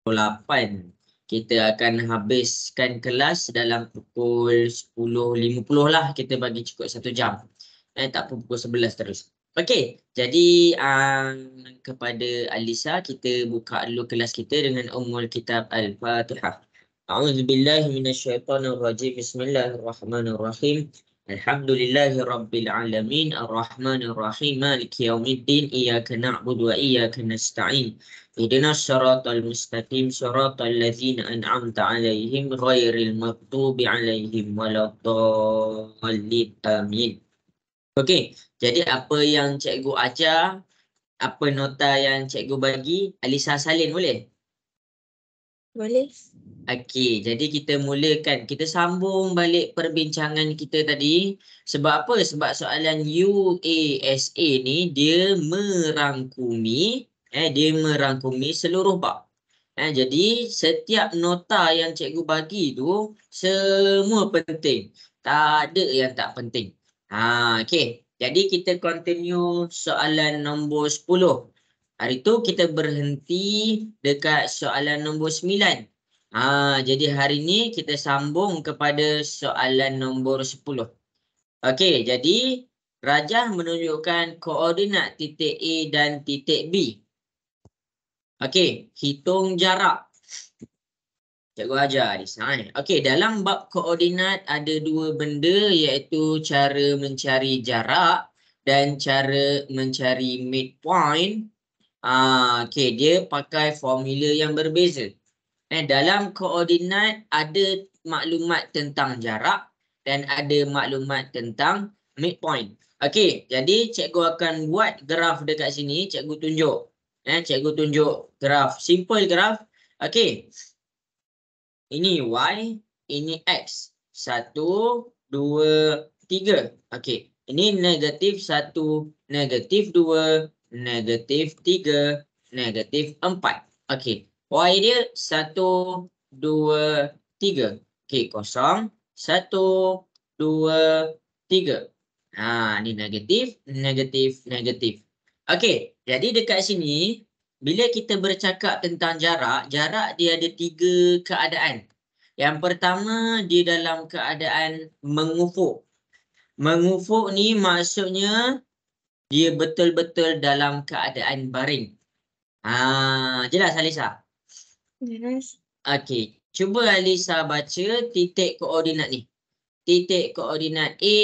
8. Kita akan habiskan kelas dalam pukul 10.50 lah. Kita bagi cukup 1 jam. Tak pun pukul 11 terus. Okey, jadi kepada Alisa, kita buka dulu kelas kita dengan Ummul Kitab Al-Fatihah. A'udzubillahi minasyaitonirrajim. Bismillahirrahmanirrahim. Alhamdulillahi Rabbil Alamin. Ar-Rahmanir-Rahim. Maliki yaumiddin. Iyyaka na'budu wa iyyaka nasta'in. Ihdinas siratal mustaqim. Siratal ladzina an'amta 'alaihim ghairil maghdubi 'alaihim waladdallin. Amin. Okey, jadi apa yang cikgu ajar, apa nota yang cikgu bagi, Alisa salin boleh? Boleh. Okey, jadi kita mulakan. Kita sambung balik perbincangan kita tadi. Sebab apa? Sebab soalan UASA ni dia merangkumi seluruh bab. Jadi setiap nota yang cikgu bagi tu semua penting. Tak ada yang tak penting. Okey. Jadi kita continue soalan nombor 10. Hari tu kita berhenti dekat soalan nombor 9. Jadi hari ni kita sambung kepada soalan nombor 10. Okey, jadi Rajah menunjukkan koordinat titik A dan titik B. Okey, hitung jarak. Cikgu ajar di sana. Okey, dalam bab koordinat ada dua benda, iaitu cara mencari jarak dan cara mencari midpoint. Okey, dia pakai formula yang berbeza. Dalam koordinat ada maklumat tentang jarak dan ada maklumat tentang midpoint. Okey, jadi cikgu akan buat graf dekat sini. Cikgu tunjuk. Cikgu tunjuk graf. Simple graf. Okey. Ini Y, ini X. 1, 2, 3. Okey. Ini negatif 1, negatif 2, negatif 3, negatif 4. Okey. Y dia 1, 2, 3. Okey, kosong. 1, 2, 3. Ni negatif, negatif, negatif. Okey, jadi dekat sini bila kita bercakap tentang jarak, jarak dia ada 3 keadaan. Yang pertama, dia dalam keadaan mengufuk. Mengufuk ni maksudnya dia betul-betul dalam keadaan baring. Jelas Alisa? Jelas. Okey, cuba Alisa baca titik koordinat ni. Titik koordinat A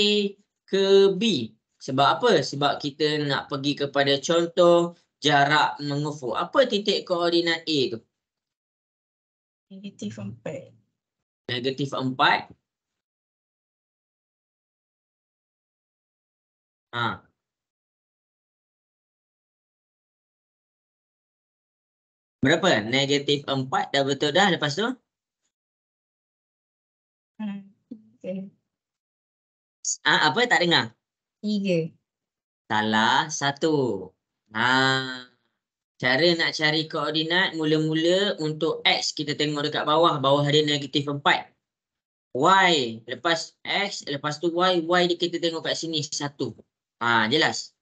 ke B. Sebab apa? Sebab kita nak pergi kepada contoh jarak mengufuk. Apa titik koordinat A tu? Negatif 4. Negatif 4. Berapa? Negatif 4 dah betul dah. Lepas tu? Okay. Apa? Tak dengar? 3. Salah 1. Cara nak cari koordinat, mula-mula untuk X kita tengok dekat bawah. Bawah dia negatif 4. Y, lepas X, lepas tu Y dia kita tengok kat sini 1. Jelas?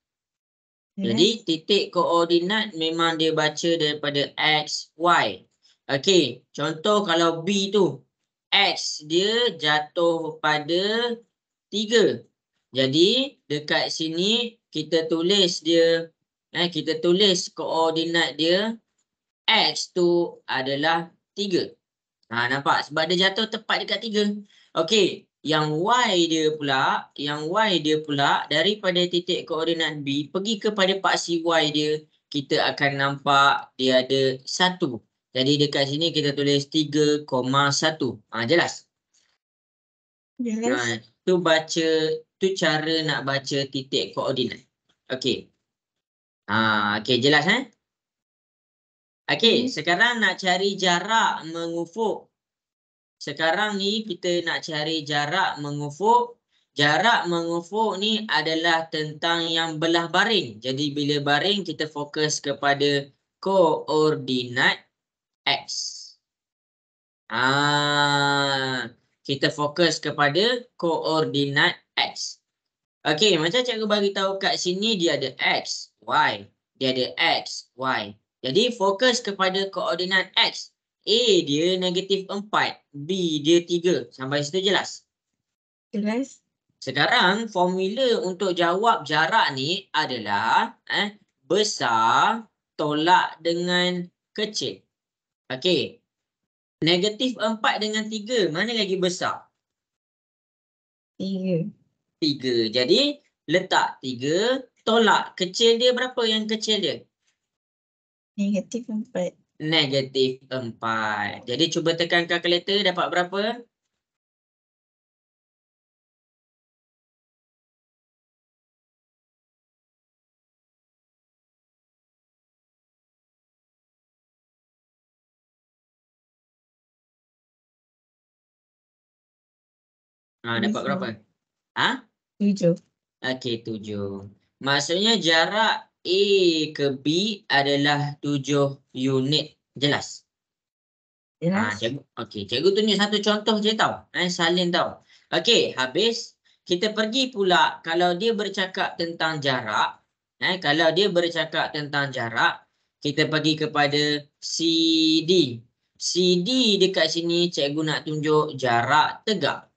Jadi titik koordinat memang dia baca daripada X, Y. Okey, contoh kalau B tu, X dia jatuh pada 3. Jadi dekat sini kita tulis dia, kita tulis koordinat dia, X tu adalah 3. Nampak? Sebab dia jatuh tepat dekat 3. Okey, yang Y dia pula daripada titik koordinat B pergi kepada paksi Y dia, kita akan nampak dia ada 1. Jadi dekat sini kita tulis 3,1. Jelas? Jelas. Tu cara nak baca titik koordinat. Okey. Okey, jelas Okey, sekarang nak cari jarak mengufuk. Sekarang ni kita nak cari jarak mengufuk. Jarak mengufuk ni adalah tentang yang belah baring. Jadi bila baring kita fokus kepada koordinat X. Kita fokus kepada koordinat X. Okey, macam cikgu bagi tahu kat sini dia ada X, Y. Dia ada X, Y. Jadi fokus kepada koordinat X. A dia -4, B dia 3. Sampai situ jelas? Jelas? Sekarang formula untuk jawab jarak ni adalah besar tolak dengan kecil. Okey. -4 dengan 3 mana lagi besar? 3. 3. Jadi letak 3, tolak kecil dia berapa yang kecil dia? -4. -4. Jadi cuba tekan kalkulator dapat berapa? Dapat berapa? 7. Okey, 7. Maksudnya jarak A ke B adalah 7 unit. Jelas? Jelas? Cikgu, okey, cikgu tunjuk satu contoh je tau. Salin tau. Okey, habis kita pergi pula kalau dia bercakap tentang jarak. Kalau dia bercakap tentang jarak, kita pergi kepada CD. CD dekat sini cikgu nak tunjuk jarak tegak.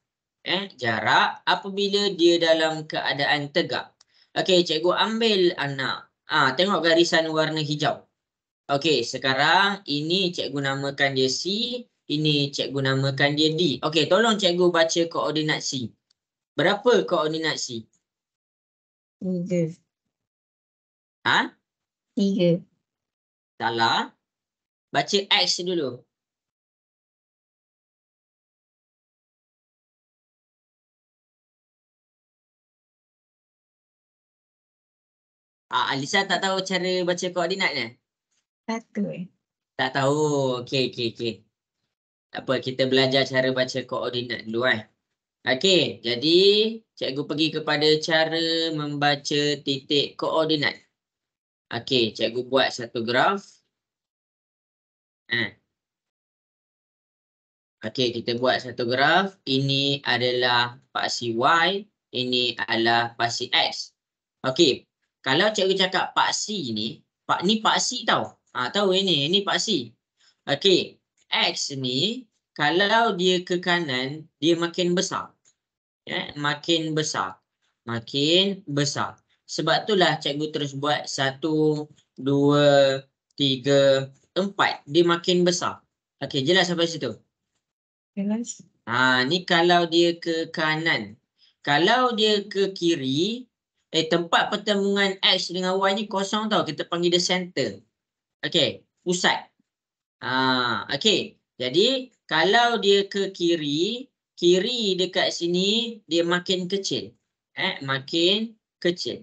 Jarak apabila dia dalam keadaan tegak. Okey, cikgu ambil anak. Tengok garisan warna hijau. Okey, sekarang ini cikgu namakan dia C, ini cikgu namakan dia D. Okey, tolong cikgu baca koordinat C. Berapa koordinat C? 3. Ha? 3. Salah. Baca X dulu. Alisa tak tahu cara baca koordinatnya? 1. Tak tahu. Okey. Tak apa, kita belajar cara baca koordinat dulu Okey, jadi cikgu pergi kepada cara membaca titik koordinat. Okey, cikgu buat satu graf. Okey, kita buat satu graf. Ini adalah paksi Y, ini adalah paksi X. Okey, kalau cikgu cakap paksi ni, ni paksi tau. Tahu ini paksi. Okey, X ni kalau dia ke kanan, dia makin besar. Makin besar. Makin besar. Sebab itulah cikgu terus buat 1, 2, 3, 4. Dia makin besar. Okey, jelas sampai situ? Jelas? Ni kalau dia ke kanan. Kalau dia ke kiri, tempat pertemuan X dengan Y ni kosong tau. Kita panggil dia center. Okey, pusat. Okey. Jadi, kalau dia ke kiri, kiri dekat sini dia makin kecil. Makin kecil.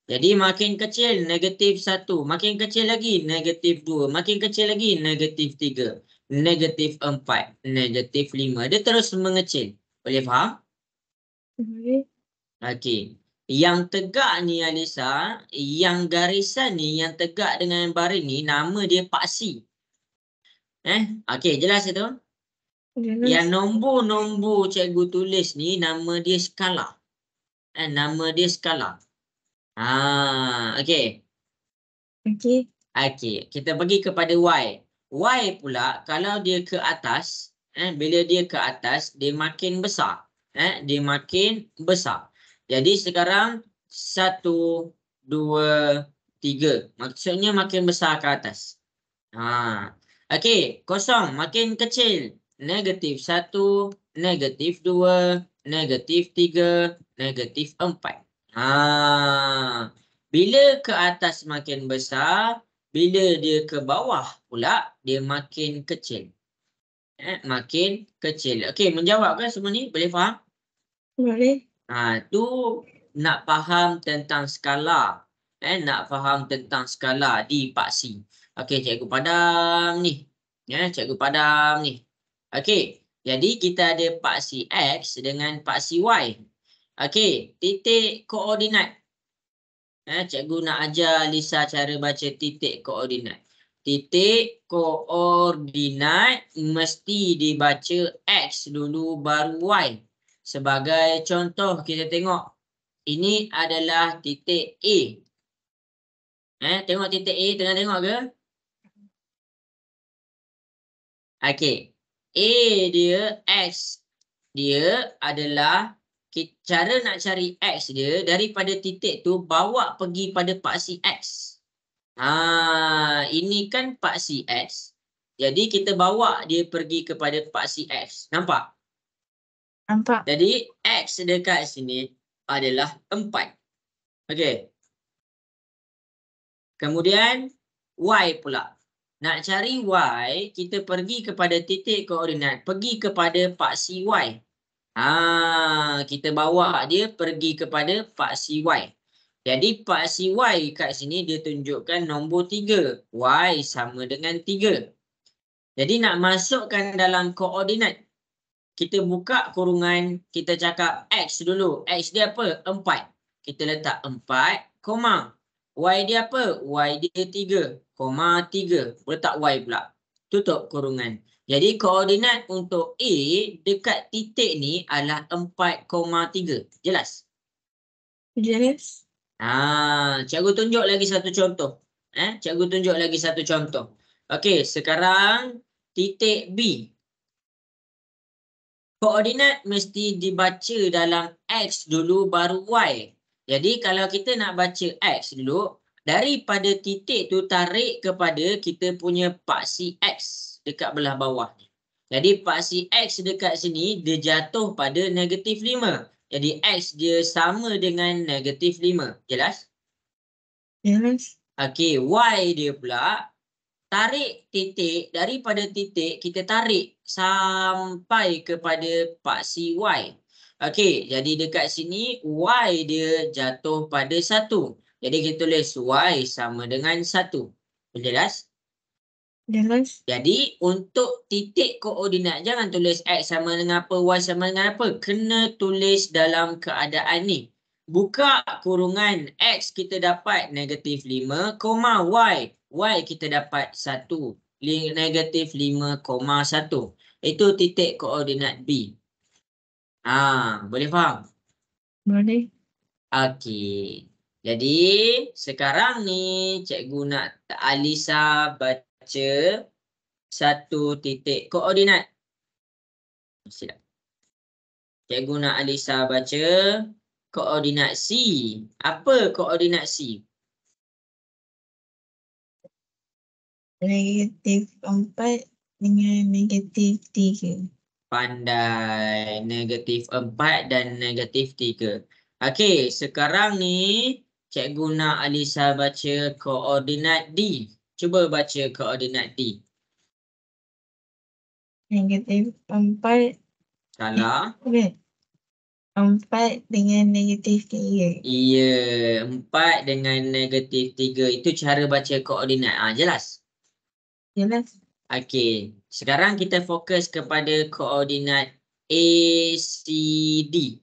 Jadi, makin kecil -1. Makin kecil lagi -2. Makin kecil lagi -3. -4. -5. Dia terus mengecil. Boleh faham? Boleh. Okey. Yang tegak ni Alisa, yang garisan ni, yang tegak dengan baris ni, nama dia paksi. Okey, jelas itu? Jelas? Yang nombor-nombor cikgu tulis ni, nama dia skala. Nama dia skala. Okey. Okey. Okey, kita pergi kepada Y. Y pula, kalau dia ke atas, bila dia ke atas, dia makin besar. Dia makin besar. Jadi sekarang 1, 2, 3. Maksudnya makin besar ke atas. Okey, kosong makin kecil. -1, -2, -3, -4. Bila ke atas makin besar, bila dia ke bawah pula, dia makin kecil. Makin kecil. Okey, menjawab kan semua ni? Boleh faham? Boleh. Tu nak faham tentang skala. Nak faham tentang skala di paksi. Okey, cikgu padam ni. Cikgu padam ni. Okey, jadi kita ada paksi X dengan paksi Y. Okey, titik koordinat. Cikgu nak ajar Lisa cara baca titik koordinat. Titik koordinat mesti dibaca X dulu baru Y. Sebagai contoh kita tengok. Ini adalah titik A. Tengok titik A, tengah tengok ke? Okey. A dia X. Dia adalah cara nak cari X dia daripada titik tu bawa pergi pada paksi X. Ini kan paksi X. Jadi kita bawa dia pergi kepada paksi X. Nampak? Nampak. Jadi X dekat sini adalah 4. Okey. Kemudian Y pula. Nak cari Y, kita pergi kepada titik koordinat, pergi kepada paksi Y. Kita bawa dia pergi kepada paksi Y. Jadi paksi Y kat sini dia tunjukkan nombor 3. Y sama dengan 3. Jadi nak masukkan dalam koordinat, kita buka kurungan, kita cakap X dulu. X dia apa? 4. Kita letak 4, koma. Y dia apa? Y dia 3, koma 3. Letak Y pula. Tutup kurungan. Jadi koordinat untuk A dekat titik ni adalah 4,3. Jelas? Jelas. Cikgu tunjuk lagi satu contoh. Cikgu tunjuk lagi satu contoh. Okey, sekarang titik B. Koordinat mesti dibaca dalam X dulu baru Y. Jadi kalau kita nak baca X dulu, daripada titik tu tarik kepada kita punya paksi X dekat belah bawah ni. Jadi paksi X dekat sini dia jatuh pada negatif 5. Jadi X dia sama dengan negatif 5. Jelas? Jelas. Okey, Y dia pula tarik titik, daripada titik kita tarik sampai kepada paksi Y. Okey, jadi dekat sini Y dia jatuh pada 1. Jadi kita tulis Y sama dengan 1. Jelas? Jelas. Jadi untuk titik koordinat jangan tulis X sama dengan apa, Y sama dengan apa. Kena tulis dalam keadaan ni. Buka kurungan, X kita dapat negatif 5, Y. Y kita dapat 1. Negatif 5,1. Itu titik koordinat B. Boleh faham? Boleh. Okey. Jadi sekarang ni cikgu nak Alisa baca satu titik koordinat. Silap. Cikgu nak Alisa baca koordinat C. Apa koordinat C? Negatif 4 dengan negatif 3. Pandai. Negatif 4 dan negatif 3. Okey, sekarang ni cikgu nak Alisa baca koordinat D. Cuba baca koordinat D. Negatif 4. Salah. 4 dengan negatif 3. Ya, 4 dengan negatif 3. Itu cara baca koordinat. Jelas? Jelas. Okey, sekarang kita fokus kepada koordinat ACD.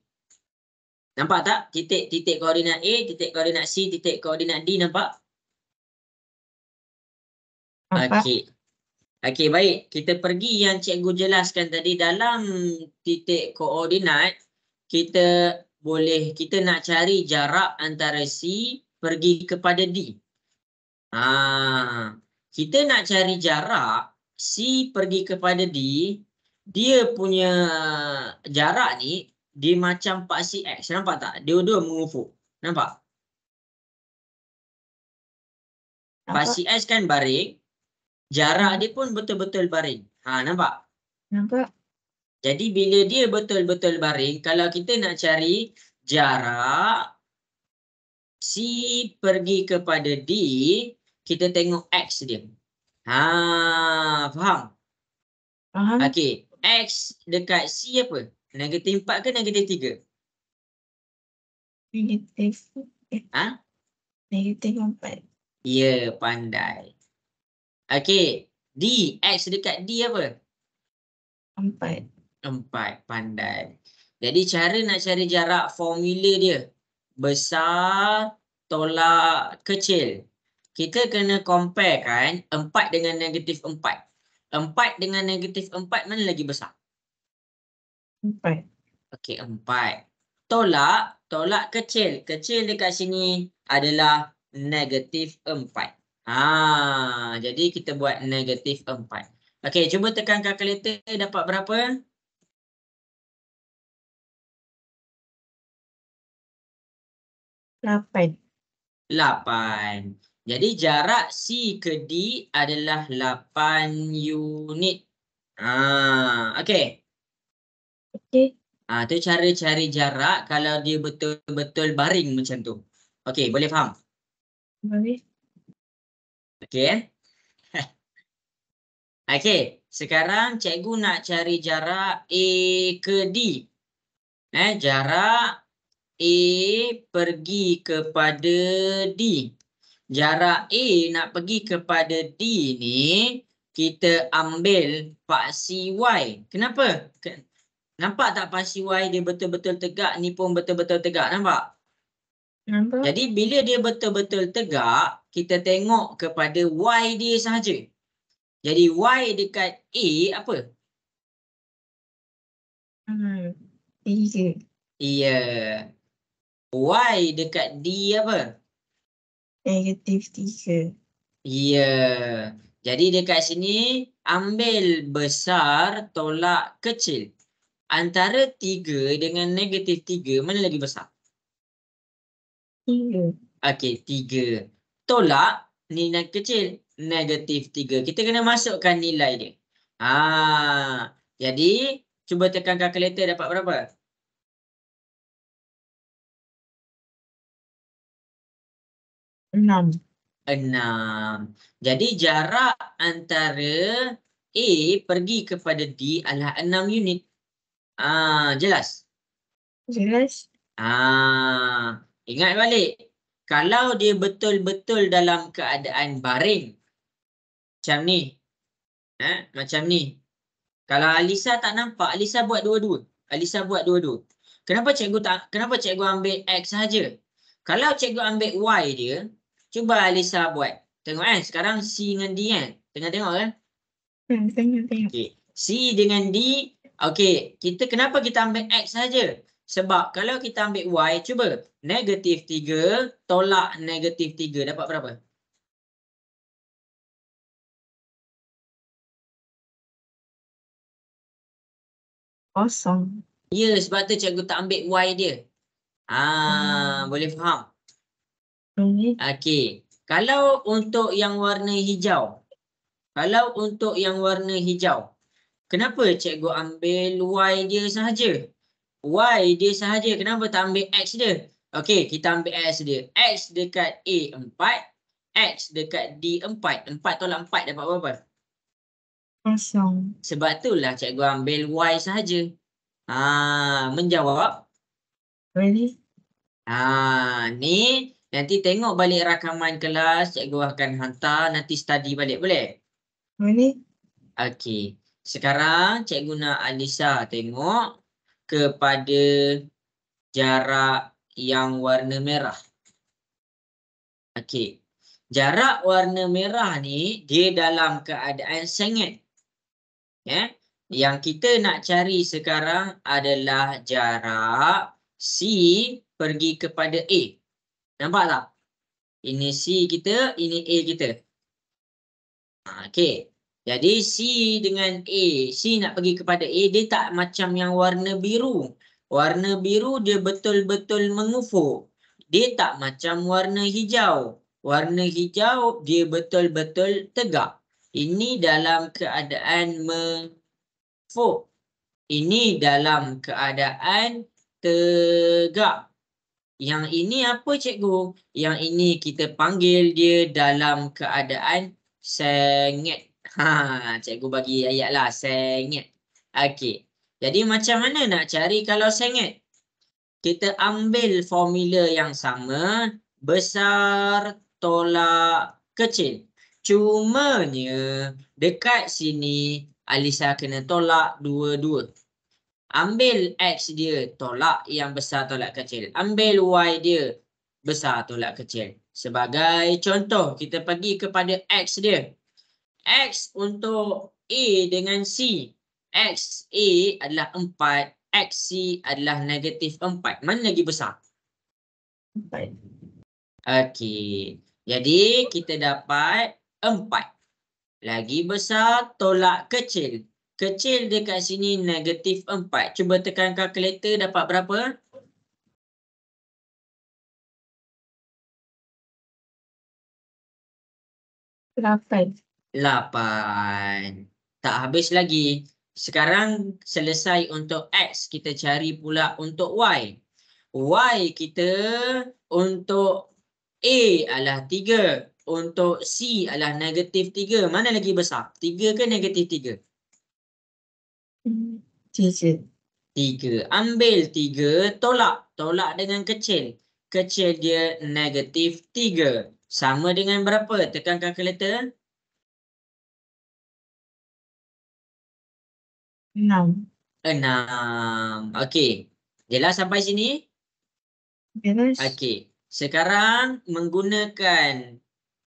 Nampak tak? Titik koordinat A, titik koordinat C, titik koordinat D, nampak? Nampak. Okey, baik. Kita pergi yang cikgu jelaskan tadi. Dalam titik koordinat, kita nak cari jarak antara C pergi kepada D. Kita nak cari jarak C pergi kepada D, dia punya jarak ni dia macam paksi X. Nampak tak? Dua-dua mengufuk. Nampak? Paksi X kan baring. Jarak dia pun betul-betul baring. Nampak? Nampak. Jadi bila dia betul-betul baring, kalau kita nak cari jarak C pergi kepada D, kita tengok X dia. Faham? Faham. Okey, X dekat C apa? Negatif 4 ke negatif 3? Negatif. Negatif 4. Ya, pandai. Okey, D. X dekat D apa? 4. 4, pandai. Jadi cara nak cari jarak, formula dia. Besar tolak kecil. Kita kena compare kan 4 dengan negatif 4. 4 dengan negatif 4 mana lagi besar? 4. Okey, 4. Tolak kecil. Kecil dekat sini adalah negatif 4. Jadi kita buat negatif 4. Okey, cuba tekan kalkulator dapat berapa? 8. 8. Jadi jarak C ke D adalah 8 unit. Okey. Okey. Tu cara cari jarak kalau dia betul-betul baring macam tu. Okey, boleh faham? Boleh. Okey eh? Okey, sekarang cikgu nak cari jarak A ke D. Jarak A pergi kepada D. Jarak A nak pergi kepada D ni kita ambil paksi Y. Kenapa? Nampak tak paksi Y dia betul-betul tegak, ni pun betul-betul tegak, nampak? Nampak? Jadi bila dia betul-betul tegak, kita tengok kepada Y dia sahaja. Jadi Y dekat A apa? 3. Ya. Y dekat D apa? -3. Ya. Jadi dekat sini ambil besar tolak kecil. Antara 3 dengan -3 mana lagi besar? 3. Okey, 3. Tolak ni yang kecil, -3. Kita kena masukkan nilai dia. Jadi cuba tekan kalkulator dapat berapa? 6. 6. Jadi jarak antara A pergi kepada D adalah 6 unit. Jelas? Jelas? Ingat balik. Kalau dia betul-betul dalam keadaan baring, macam ni. Macam ni. Kalau Alisa tak nampak, Alisa buat dua-dua. Kenapa cikgu ambil X saja? Kalau cikgu ambil Y dia, cuba Alisa buat. Tengok sekarang C dengan D kan? Tengah tengok kan? Tengok. Okay. C dengan D. Okey, kenapa kita ambil X saja? Sebab kalau kita ambil Y, cuba -3 tolak -3 dapat berapa? Kosong. Ya, sebab tu cikgu tak ambil Y dia. Boleh faham? Boleh. Okey. Kalau untuk yang warna hijau. Kenapa cikgu ambil Y dia sahaja? Y dia sahaja. Kenapa tak ambil X dia? Okey, kita ambil X dia. X dekat A 4. X dekat D 4. 4 tolak 4 dapat berapa? Kosong. Sebab itulah cikgu ambil Y sahaja. Menjawab? Boleh. Ni nanti tengok balik rakaman kelas. Cikgu akan hantar nanti study balik. Boleh? Boleh. Okey. Sekarang cikgu nak Alisa tengok kepada jarak yang warna merah. Okey. Jarak warna merah ni dia dalam keadaan sengit. Yang kita nak cari sekarang adalah jarak C pergi kepada A. Nampak tak? Ini C kita, ini A kita. Okey. Jadi C dengan A, C nak pergi kepada A, dia tak macam yang warna biru. Warna biru dia betul-betul mengufuk. Dia tak macam warna hijau. Warna hijau dia betul-betul tegak. Ini dalam keadaan mengufuk. Ini dalam keadaan tegak. Yang ini apa cikgu? Yang ini kita panggil dia dalam keadaan sengit. Cikgu bagi ayat lah, sengit. Okey. Jadi macam mana nak cari kalau sengit? Kita ambil formula yang sama, besar tolak kecil. Cumanya dekat sini Alisa kena tolak dua-dua. Ambil X dia, tolak yang besar tolak kecil. Ambil Y dia, besar tolak kecil. Sebagai contoh, kita pergi kepada X dia. X untuk A dengan C. X A adalah 4. X C adalah -4. Mana lagi besar? 4. Okey. Jadi kita dapat 4. Lagi besar tolak kecil. Kecil dekat sini negatif 4. Cuba tekan kalkulator dapat berapa? 8. 8. Tak habis lagi. Sekarang selesai untuk X. Kita cari pula untuk Y. Y kita untuk A adalah 3. Untuk C adalah negatif 3. Mana lagi besar? 3 ke negatif 3? 3. 3. Ambil 3, tolak. Tolak dengan kecil. Kecil dia negatif 3. Sama dengan berapa? Tekan kalkulator. 6. 6. Okey. Jelas sampai sini? Beres. Okey. Sekarang menggunakan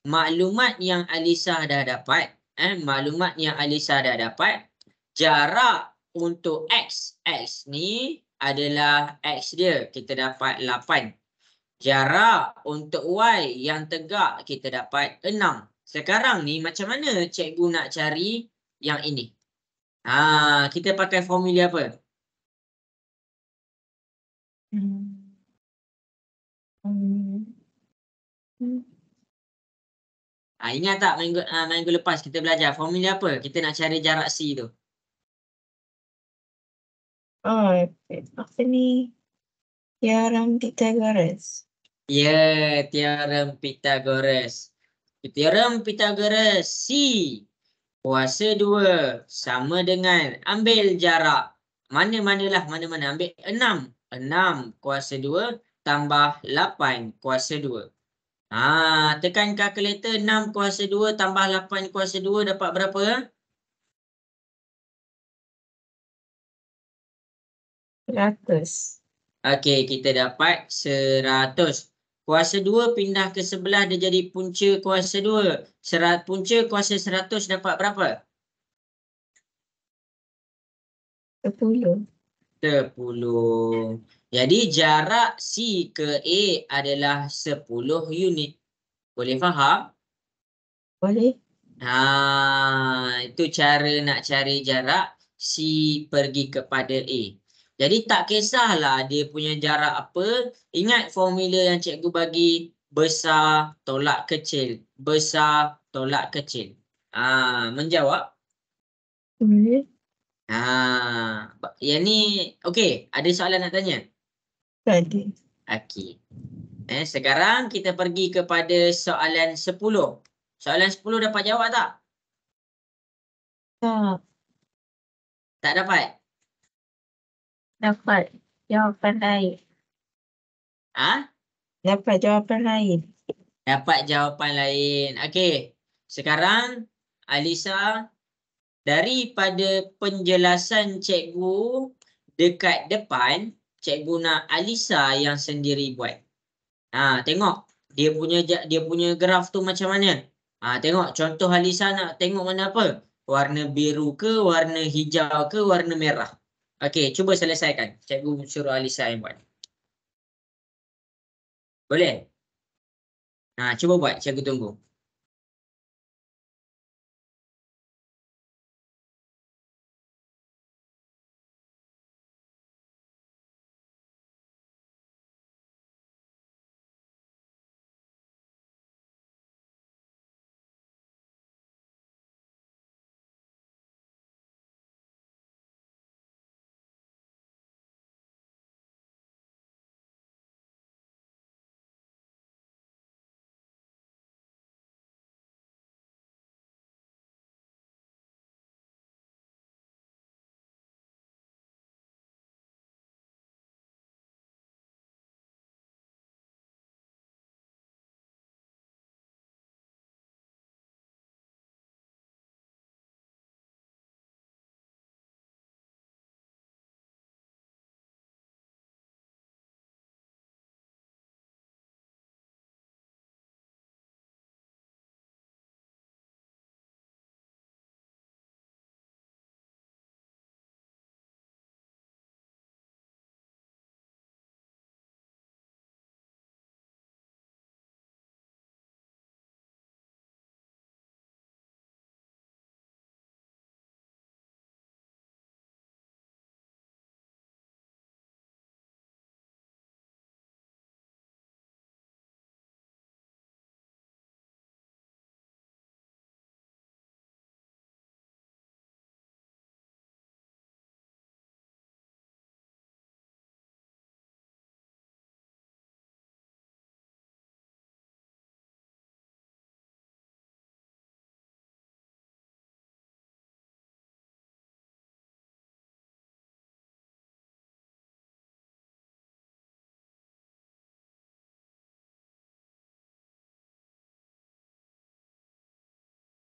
maklumat yang Alisa dah dapat. Maklumat yang Alisa dah dapat. Jarak untuk X. X ni adalah X dia. Kita dapat 8. Jarak untuk Y yang tegak kita dapat 6. Sekarang ni macam mana cikgu nak cari yang ini? Kita pakai formula apa? Hmm. Hmm. Hmm. Ingat tak minggu lepas kita belajar formula apa? Kita nak cari jarak C tu. Oh, apa ni? Teorem Pythagoras. Ya, teorem Pythagoras. Teorem Pythagoras C kuasa 2 sama dengan ambil jarak. Mana-manalah, mana-mana. Ambil 6. 6 kuasa 2 tambah 8 kuasa 2. Tekan kalkulator 6 kuasa 2 tambah 8 kuasa 2 dapat berapa? 100. Okey, kita dapat 100. Kuasa 2 pindah ke sebelah dia jadi punca kuasa 2. Punca kuasa 100 dapat berapa? 10. 10. Jadi jarak C ke A adalah 10 unit. Boleh faham? Boleh? Itu cara nak cari jarak C pergi kepada A. Jadi tak kisahlah dia punya jarak apa. Ingat formula yang cikgu bagi. Besar tolak kecil. Besar tolak kecil. Menjawab? Boleh? Yang ni okey. Ada soalan nak tanya? Tadi. Okey. Sekarang kita pergi kepada soalan 10. Soalan 10 dapat jawab tak? Tak. Tak dapat? Dapat jawapan lain. Dapat jawapan lain. Dapat jawapan lain. Okey. Sekarang Alisa, daripada penjelasan cikgu dekat depan, cikgu nak Alisa yang sendiri buat. Tengok dia punya graf tu macam mana. Tengok contoh Alisa nak tengok mana apa? Warna biru ke, warna hijau ke, warna merah. Okey, cuba selesaikan. Cikgu suruh Alisa yang buat. Boleh? Cuba buat, cikgu tunggu.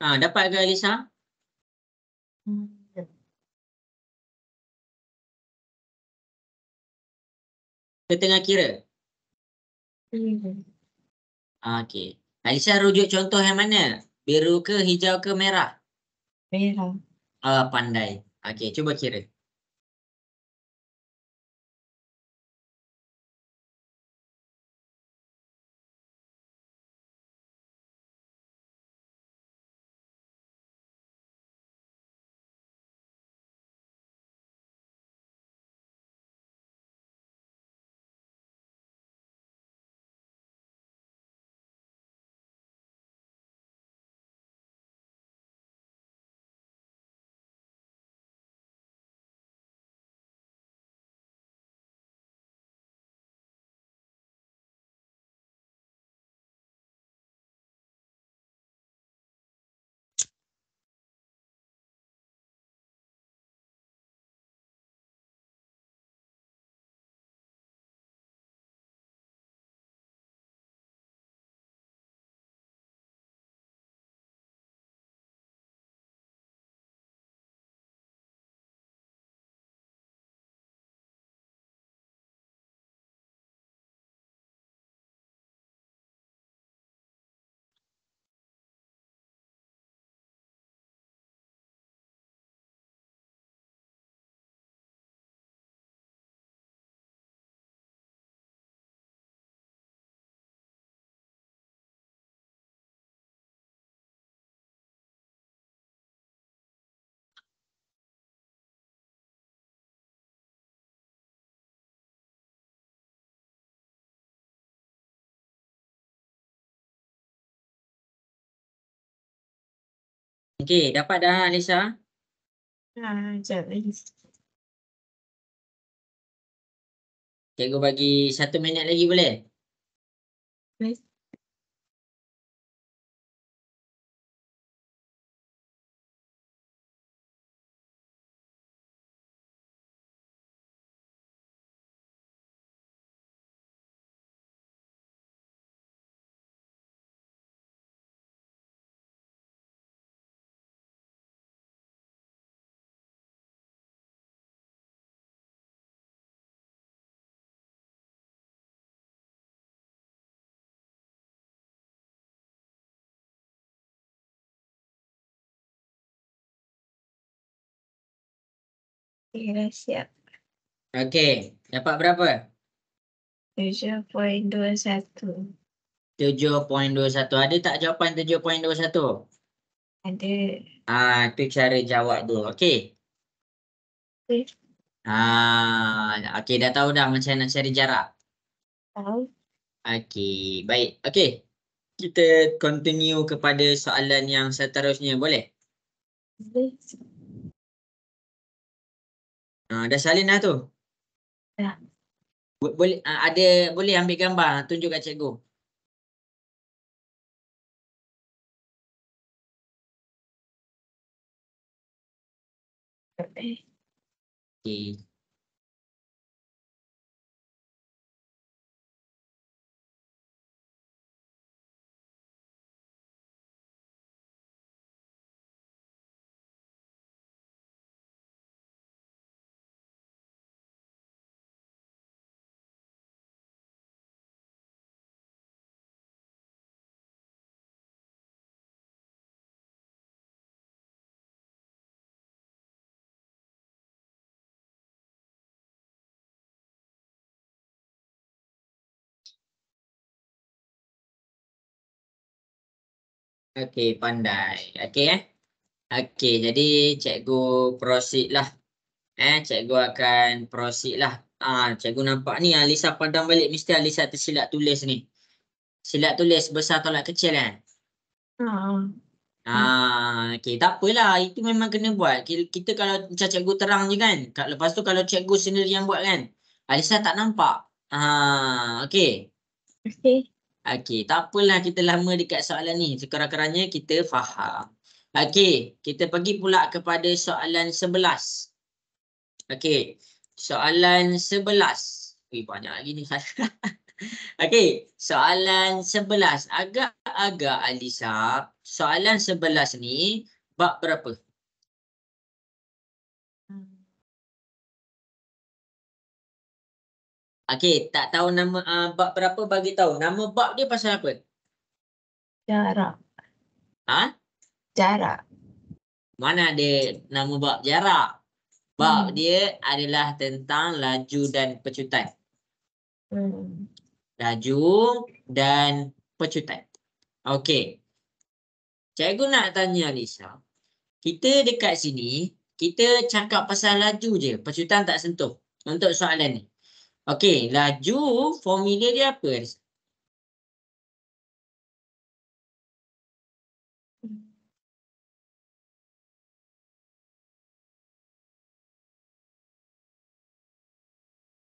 Dapat ke Alisa? Kita tengah kira. Okey. Alisa rujuk contoh yang mana? Biru ke, hijau ke, merah? Merah. Pandai. Okey, cuba kira. Okey, dapat dah Alisa? Sekejap lagi. Cikgu bagi 1 minit lagi boleh? Boleh. Okay, dah siap. Okey, dapat berapa? 7.21. 7.21. Ada tak jawapan 7.21? Ada. Itu cara jawab tu. Okey. Okay. Okey, dah tahu dah macam nak cari jarak. Tahu. Okey, baik. Okey. Kita continue kepada soalan yang seterusnya, boleh? Boleh. Dah salin dah tu? Dah. Boleh boleh ambil gambar, tunjuk kat cikgu. Okey. Okey, pandai. Okey Okey, jadi cikgu proceed lah. Cikgu akan proceed lah. Cikgu nampak ni Alisa pandang balik, mesti Alisa tersilap tulis ni. Silap tulis besar tolak kecil kan? Okey, tak apalah. Itu memang kena buat. Kita kalau macam cikgu terang je kan. Lepas tu kalau cikgu sendiri yang buat kan. Alisa tak nampak. Okey. Okey. Okey, tak apalah kita lama dekat soalan ni. Sekurang-kurangnya kita faham. Okey, kita pergi pula kepada soalan 11. Okey, soalan 11. Banyak lagi ni. Okey, soalan 11. Agak-agak Alisa soalan 11 ni bab berapa? Okey, tak tahu nama bab berapa bagi tahu. Nama bab dia pasal apa? Jarak. Ha? Jarak. Mana ada nama bab jarak? Bab Hmm. dia adalah tentang laju dan pecutan. Laju dan pecutan. Okey. Cikgu nak tanya Lisa. Kita dekat sini, kita cakap pasal laju je. Pecutan tak sentuh. Untuk soalan ni. Okey, laju formula dia apa?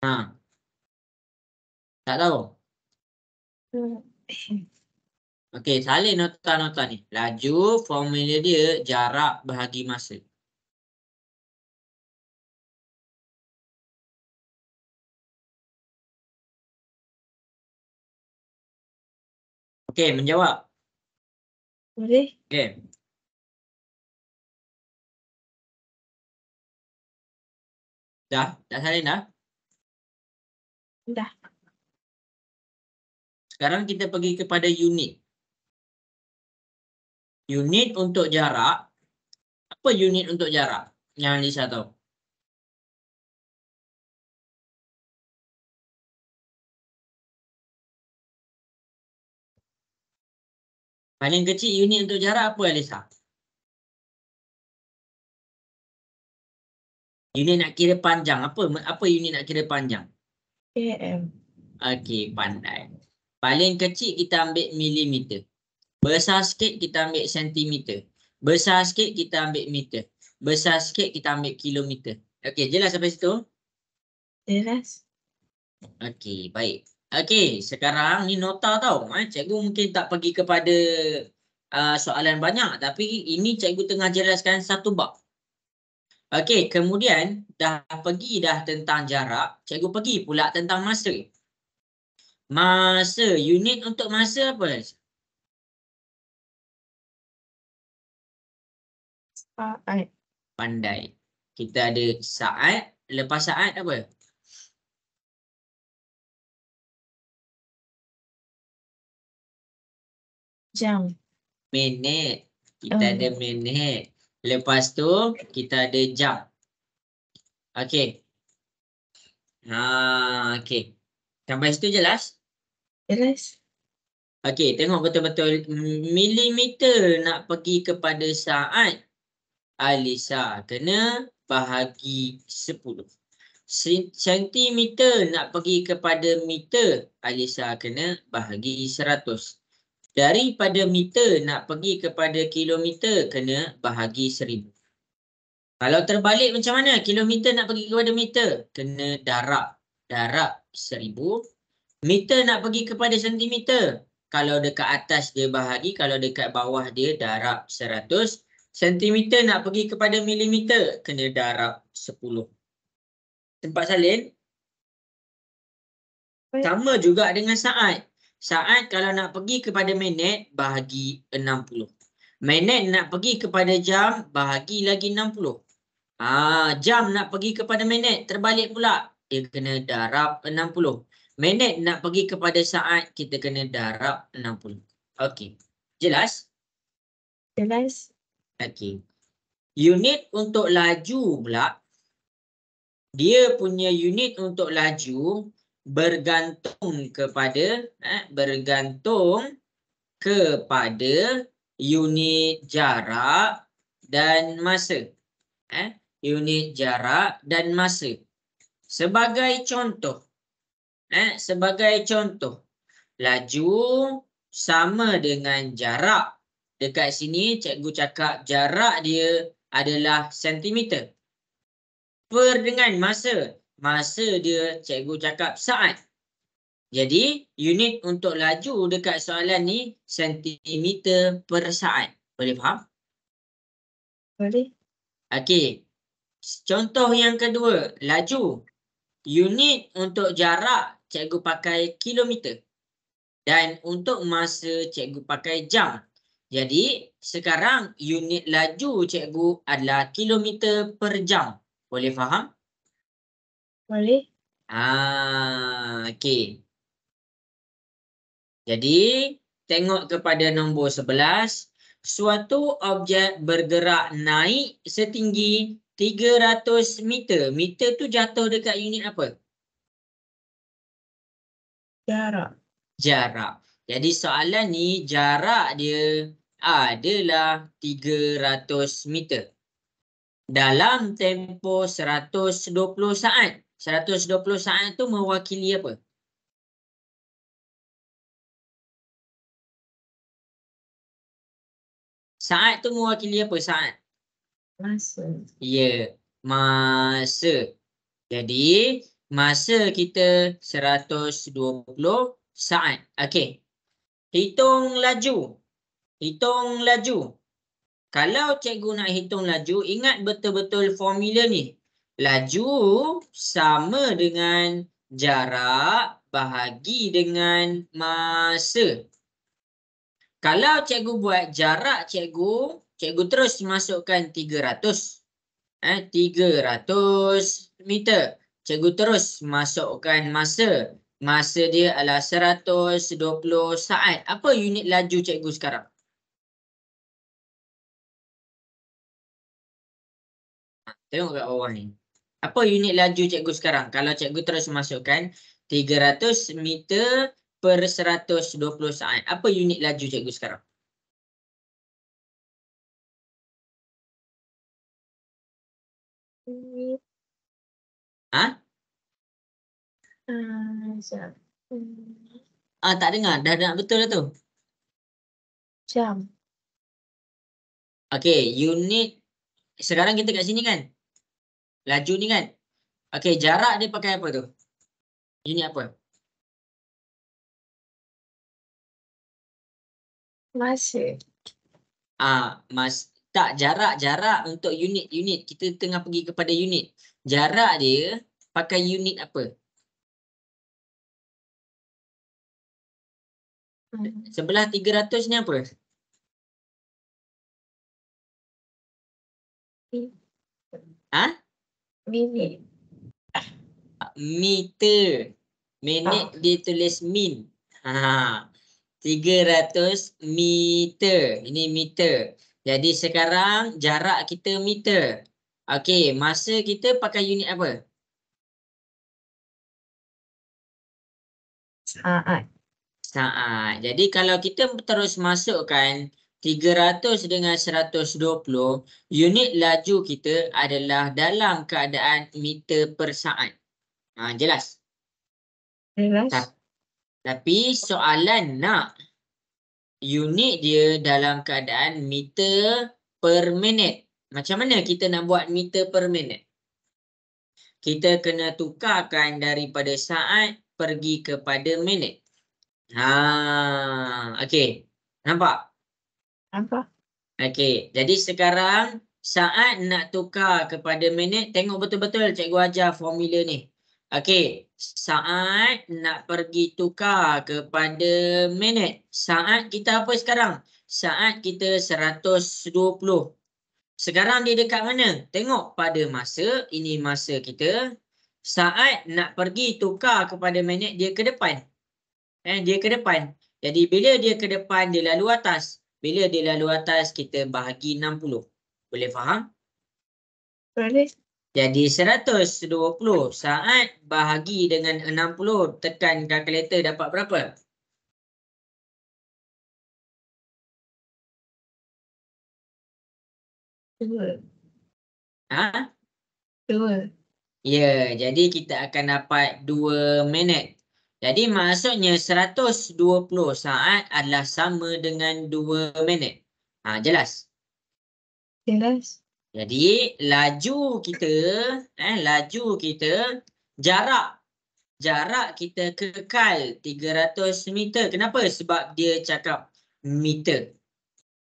Ha. Tak tahu. Okey, salin nota-nota ni. Laju formula dia jarak bahagi masa. Okey, menjawab. Boleh? Okey. Dah salin dah? Dah. Sekarang kita pergi kepada unit. Unit untuk jarak. Apa unit untuk jarak? Yang Lisa tahu. Paling kecil unit untuk jarak apa Lisa? Unit nak kira panjang. Apa unit nak kira panjang? km. Okey, pandai. Paling kecil kita ambil milimeter. Besar sikit kita ambil sentimeter. Besar sikit kita ambil meter. Besar sikit kita ambil kilometer. Okey, jelas sampai situ? Jelas. Okey, baik. Okey, sekarang ni nota tau. Cikgu mungkin tak pergi kepada soalan banyak. Tapi ini cikgu tengah jelaskan satu bab. Okey, kemudian dah pergi dah tentang jarak. Cikgu pergi pula tentang masa. Masa, unit untuk masa apa? Saat. Pandai. Kita ada saat. Lepas saat apa? Jam. Minit. Kita ada minit. Lepas tu kita ada jam. Okey. Okey. Sampai situ jelas? Jelas. Okey, tengok betul-betul. Milimeter nak pergi kepada saat. Alisa kena bahagi 10. Sentimeter nak pergi kepada meter. Alisa kena bahagi 100. Daripada meter nak pergi kepada kilometer kena bahagi 1000. Kalau terbalik macam mana? Kilometer nak pergi kepada meter kena darab. Darab 1000. Meter nak pergi kepada sentimeter. Kalau dekat atas dia bahagi, kalau dekat bawah dia darab 100. Sentimeter nak pergi kepada milimeter kena darab 10. Tempat salin? Sama juga dengan saat. Saat kalau nak pergi kepada minit, bahagi 60. Minit nak pergi kepada jam, bahagi lagi 60. Jam nak pergi kepada minit, terbalik pula. Dia kena darab 60. Minit nak pergi kepada saat, kita kena darab 60. Okey. Jelas? Jelas. Okey. Unit untuk laju pula. Dia punya unit untuk laju bergantung kepada unit jarak dan masa. Unit jarak dan masa. Sebagai contoh, laju sama dengan jarak. Dekat sini cikgu cakap jarak dia adalah sentimeter. Per dengan masa. Masa dia cikgu cakap saat. Jadi unit untuk laju dekat soalan ni sentimeter per saat. Boleh faham? Boleh. Okey. Contoh yang kedua, laju. Unit untuk jarak cikgu pakai kilometer. Dan untuk masa cikgu pakai jam. Jadi sekarang unit laju cikgu adalah kilometer per jam. Boleh faham? Boleh. Okey. Jadi tengok kepada nombor 11. Suatu objek bergerak naik setinggi 300 meter. Meter tu jatuh dekat unit apa? Jarak. Jarak. Jadi soalan ni jarak dia adalah 300 meter. Dalam tempoh 120 saat. 120 saat tu mewakili apa? Saat tu mewakili apa saat? Masa. Ya, masa. Jadi masa kita 120 saat. Okey. Hitung laju. Hitung laju. Kalau cikgu nak hitung laju, ingat betul-betul formula ni. Laju sama dengan jarak bahagi dengan masa. Kalau cikgu buat jarak cikgu terus masukkan 300. 300 meter. Cikgu terus masukkan masa. Masa dia adalah 120 saat. Apa unit laju cikgu sekarang? Tengok kat bawah ni. Apa unit laju cikgu sekarang? Kalau cikgu terus masukkan 300 meter per 120 saat. Apa unit laju cikgu sekarang? Ha? Sekejap. Tak dengar. Dah nak betul dah tu. Jam. Okey, unit sekarang kita kat sini kan? Laju ni kan? Okey, jarak dia pakai apa tu? Unit apa? Masa. Tak, jarak untuk unit. Kita tengah pergi kepada unit. Jarak dia pakai unit apa? Sebelah 300 ni apa? Minit. Meter. Minit dia tulis min. 300 meter. Ini meter. Jadi sekarang jarak kita meter. Okey, masa kita pakai unit apa? Saat. Saat. Jadi kalau kita terus masukkan 300 dengan 120, unit laju kita adalah dalam keadaan meter per saat. Jelas? Jelas. Tapi soalan nak unit dia dalam keadaan meter per minit. Macam mana kita nak buat meter per minit? Kita kena tukarkan daripada saat pergi kepada minit. Okey. Nampak? Apa? Okey. Jadi sekarang saat nak tukar kepada minit, tengok betul-betul cikgu ajar formula ni. Okey. Saat nak pergi tukar kepada minit. Saat kita apa sekarang? Saat kita 120. Sekarang dia dekat mana? Tengok pada masa. Ini masa kita. Saat nak pergi tukar kepada minit, dia ke depan. Dia ke depan. Jadi bila dia ke depan, dia lalu atas. Bila dia lalu atas, kita bahagi 60. Boleh faham? Boleh. Jadi 120 saat bahagi dengan 60. Tekan kalkulator dapat berapa? Dua. 2. Ya, jadi kita akan dapat 2 minit. Jadi maksudnya 120 saat adalah sama dengan 2 minit. Jelas? Jelas. Jadi laju kita jarak kita kekal 300 meter. Kenapa? Sebab dia cakap meter.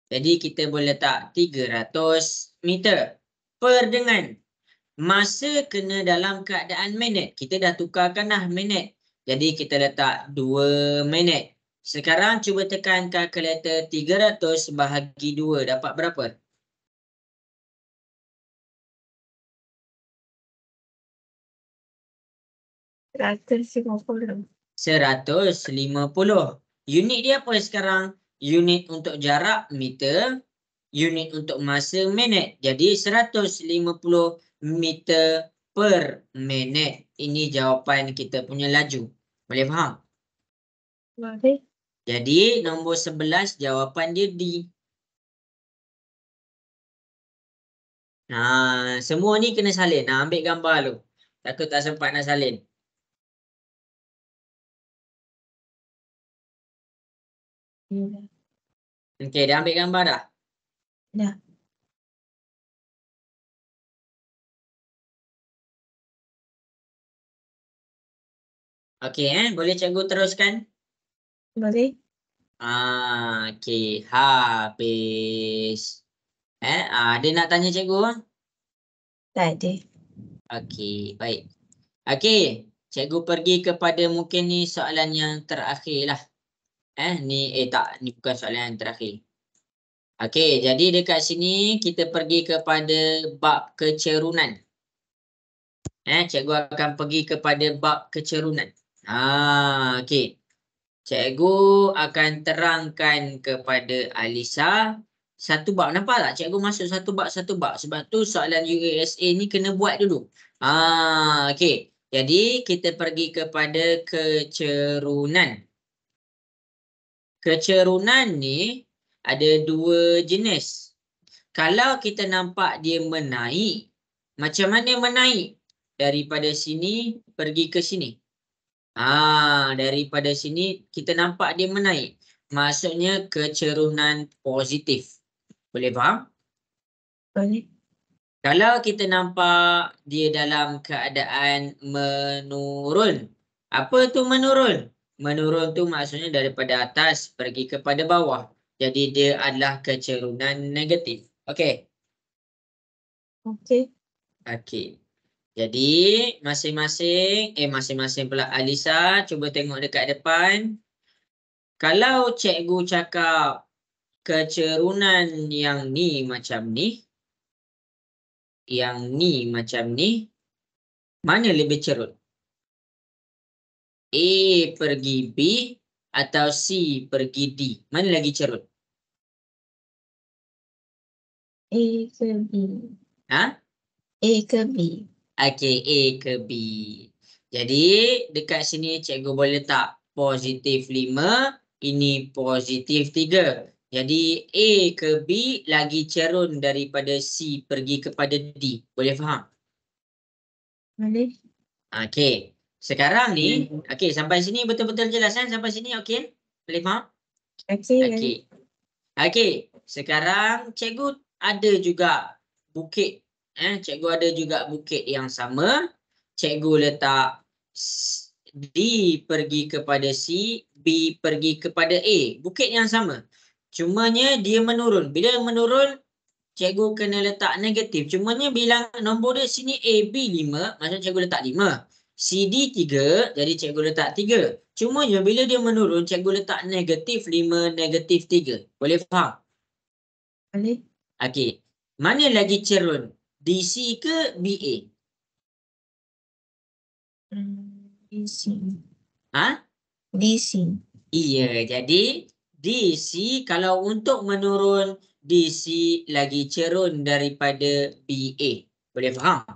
Jadi kita boleh letak 300 meter per dengan masa kena dalam keadaan minit. Kita dah tukarkan dah minit. Jadi kita letak 2 minit. Sekarang cuba tekan kalkulator 300 bahagi 2. Dapat berapa? Ratus 50. 150. Unit dia apa sekarang? Unit untuk jarak meter, unit untuk masa minit. Jadi 150 meter per minit. Ini jawapan kita punya laju. Boleh faham? Boleh. Jadi nombor 11 jawapan dia D. Semua ni kena salin. Ambil gambar lu. Takut tak sempat nak salin. Okey, dah ambil gambar dah? Dah. Okey, boleh cikgu teruskan? Boleh. Okey, habis. Ada nak tanya cikgu? Tak ada. Okey, baik. Okey, cikgu pergi kepada mungkin ni soalan yang terakhir lah. Ni bukan soalan yang terakhir. Okey, jadi dekat sini kita pergi kepada bab kecerunan. Cikgu akan pergi kepada bab kecerunan. Okey. Cikgu akan terangkan kepada Alisa satu bab. Nampak tak? Cikgu masuk satu bab. Sebab tu soalan UASA ni kena buat dulu. Okey. Jadi kita pergi kepada kecerunan. Kecerunan ni ada dua jenis. Kalau kita nampak dia menaik, macam mana menaik? Daripada sini pergi ke sini. Daripada sini kita nampak dia menaik. Maksudnya kecerunan positif. Boleh faham? Boleh. Kalau kita nampak dia dalam keadaan menurun. Apa tu menurun? Menurun tu maksudnya daripada atas pergi kepada bawah. Jadi dia adalah kecerunan negatif. Okey. Okey. Okey. Jadi masing-masing pula Alisa cuba tengok dekat depan. Kalau cikgu cakap kecerunan yang ni macam ni, yang ni macam ni, mana lebih cerun? A pergi B atau C pergi D? Mana lagi cerun? A ke B? A ke B? Okey, A ke B. Jadi dekat sini cikgu boleh letak positif 5, ini positif 3. Jadi A ke B lagi cerun daripada C pergi kepada D. Boleh faham? Boleh. Okey. Sekarang ni, okey sampai sini betul-betul jelas kan? Sampai sini okey? Boleh faham? Okey. Okey. Okey, sekarang cikgu ada juga bukit. Cikgu ada juga bukit yang sama. Cikgu letak D pergi kepada C, B pergi kepada A. Bukit yang sama. Cumanya dia menurun. Bila menurun, cikgu kena letak negatif. Cumanya bilang nombor dia sini A, B 5, maksudnya cikgu letak 5. C, D 3, jadi cikgu letak 3. Cumanya bila dia menurun, cikgu letak negatif 5, negatif 3. Boleh faham? Boleh. Okey. Mana lagi cerun? DC ke BA? DC. DC. Iya, jadi DC kalau untuk menurun, DC lagi cerun daripada BA. Boleh faham?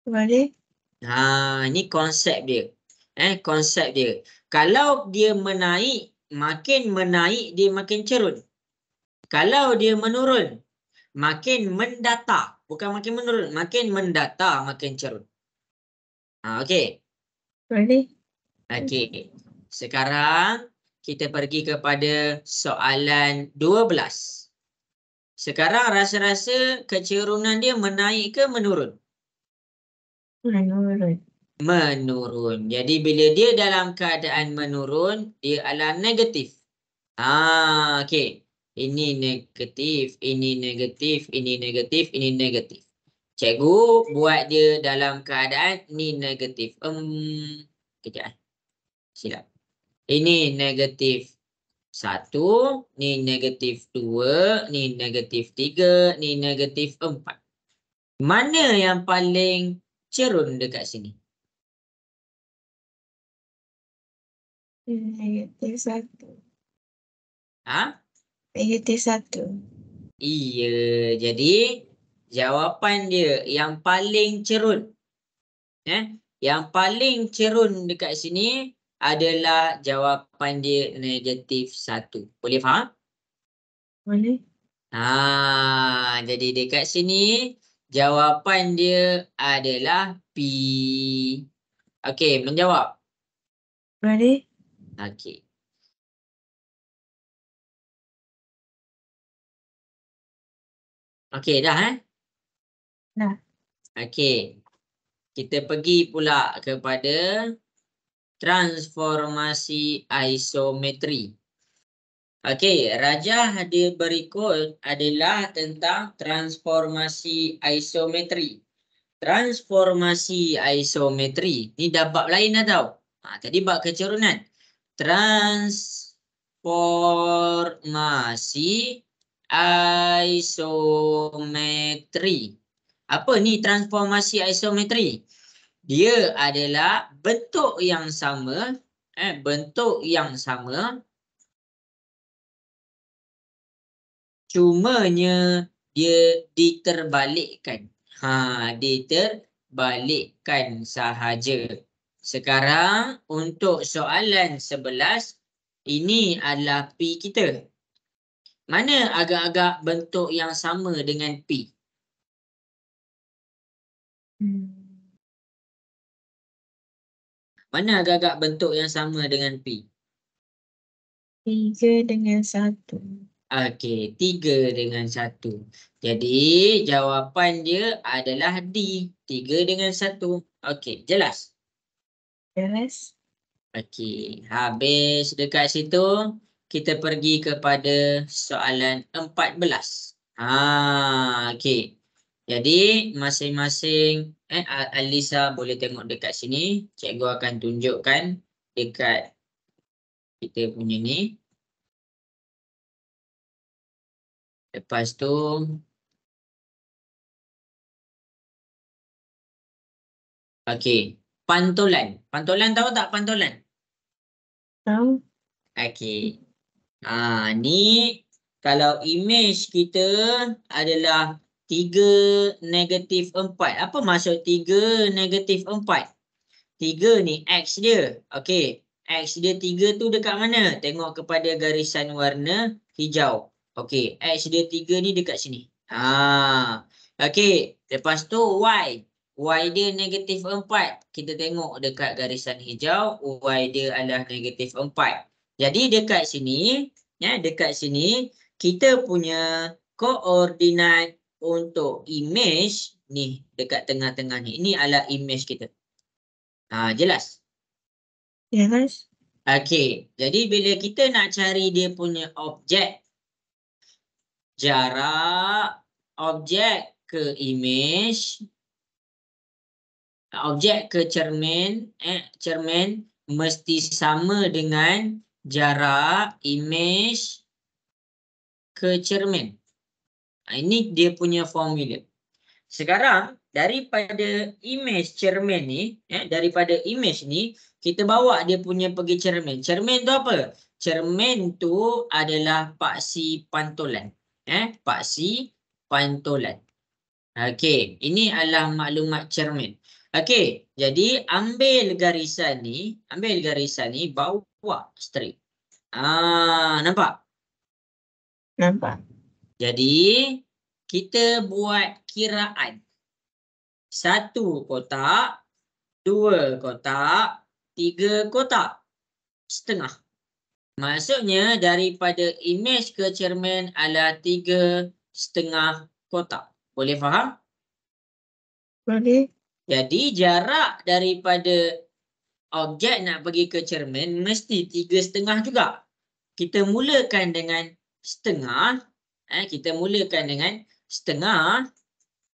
Boleh. Ini konsep dia. Konsep dia. Kalau dia menaik, makin menaik dia makin cerun. Kalau dia menurun, makin mendata. Bukan makin menurun, makin mendata, makin cerun. Okey. Boleh. Okey. Sekarang kita pergi kepada soalan 12. Sekarang rasa-rasa kecerunan dia menaik ke menurun? Menurun. Menurun. Jadi bila dia dalam keadaan menurun, dia adalah negatif. Okey. Ini negatif, ini negatif, ini negatif, ini negatif. Cikgu buat dia dalam keadaan ni negatif. Kejap. Silap. Ini negatif 1, ni negatif 2, ni negatif 3, ni negatif 4. Mana yang paling cerun dekat sini? Negatif 1. Ha? Negatif 1. Iya, jadi jawapan dia yang paling cerun. Yang paling cerun dekat sini adalah jawapan dia negatif 1. Boleh faham? Boleh. Jadi dekat sini jawapan dia adalah P. Okey, menjawab. Boleh. Okey. Okey dah Dah. Okey. Kita pergi pula kepada transformasi isometri. Okey, rajah dia berikut adalah tentang transformasi isometri. Transformasi isometri ni dah bab lain dah tau. Tadi bab kecerunan. Transformasi isometri. Apa ni transformasi isometri? Dia adalah bentuk yang sama, bentuk yang sama, cumanya dia diterbalikkan. Diterbalikkan sahaja. Sekarang untuk soalan 11, ini adalah P kita. Mana agak-agak bentuk yang sama dengan P? Mana agak-agak bentuk yang sama dengan P? 3 dengan 1. Okey, 3 dengan 1. Jadi jawapan dia adalah D, 3 dengan 1. Okey, jelas? Jelas. Okey, habis dekat situ kita pergi kepada soalan 14. Okey. Jadi masing-masing Alisa boleh tengok dekat sini. Cikgu akan tunjukkan dekat kita punya ni. Lepas tu okey, pantulan. Pantulan tahu tak pantulan? Tahu. Okey. Ni kalau image kita adalah 3 negatif 4. Apa maksud 3 negatif 4? 3 ni X dia. Okey. X dia 3 tu dekat mana? Tengok kepada garisan warna hijau. Okey. X dia 3 ni dekat sini. Okey. Lepas tu Y. Y dia negatif 4. Kita tengok dekat garisan hijau. Y dia adalah negatif 4. Jadi dekat sini, dekat sini kita punya koordinat untuk image ni dekat tengah-tengah ni. Ini adalah image kita. Jelas? Jelas. Okey, jadi bila kita nak cari dia punya objek, jarak objek ke image, objek ke cermin, cermin mesti sama dengan jarak image ke cermin. Ini dia punya formula. Sekarang daripada image cermin ni, daripada image ni kita bawa dia punya pergi cermin. Cermin tu apa? Cermin tu adalah paksi pantulan. Paksi pantulan. Okey, ini adalah maklumat cermin. Okey, jadi ambil garisan ni, bawa straight. Nampak? Nampak. Jadi kita buat kiraan. 1 kotak, 2 kotak, 3 kotak. Setengah. Maksudnya daripada image ke cermin adalah 3,5 kotak. Boleh faham? Boleh. Jadi jarak daripada objek nak pergi ke cermin mesti 3,5 juga. Kita mulakan dengan setengah. Kita mulakan dengan setengah.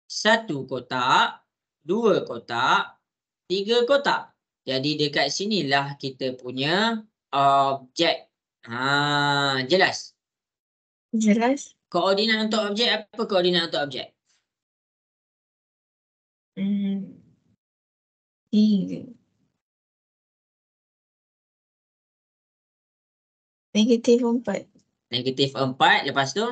1 kotak, 2 kotak, 3 kotak. Jadi dekat sinilah kita punya objek. Jelas. Jelas? Koordinat untuk objek, apa koordinat untuk objek? 3. Negatif 4. Negatif 4, lepas tu?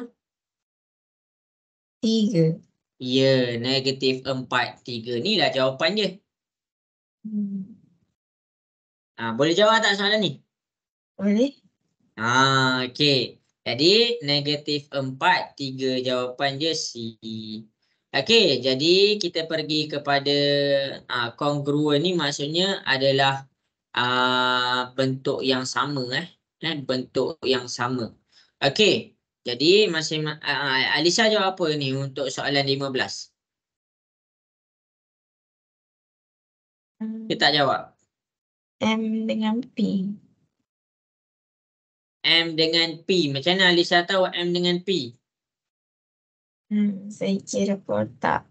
3. Ya, negatif 4, 3. Ni lah jawapan dia. Boleh jawab tak soalan ni? Boleh? Okey. Jadi, negatif 4, 3 jawapan dia C. Okey, jadi kita pergi kepada kongruen ni maksudnya adalah bentuk yang sama. Bentuk yang sama. Okey, jadi Alisa jawab apa ni untuk soalan 15? Dia tak jawab. M dengan P. M dengan P. Macam mana Alisa tahu M dengan P? Saya kira kotak.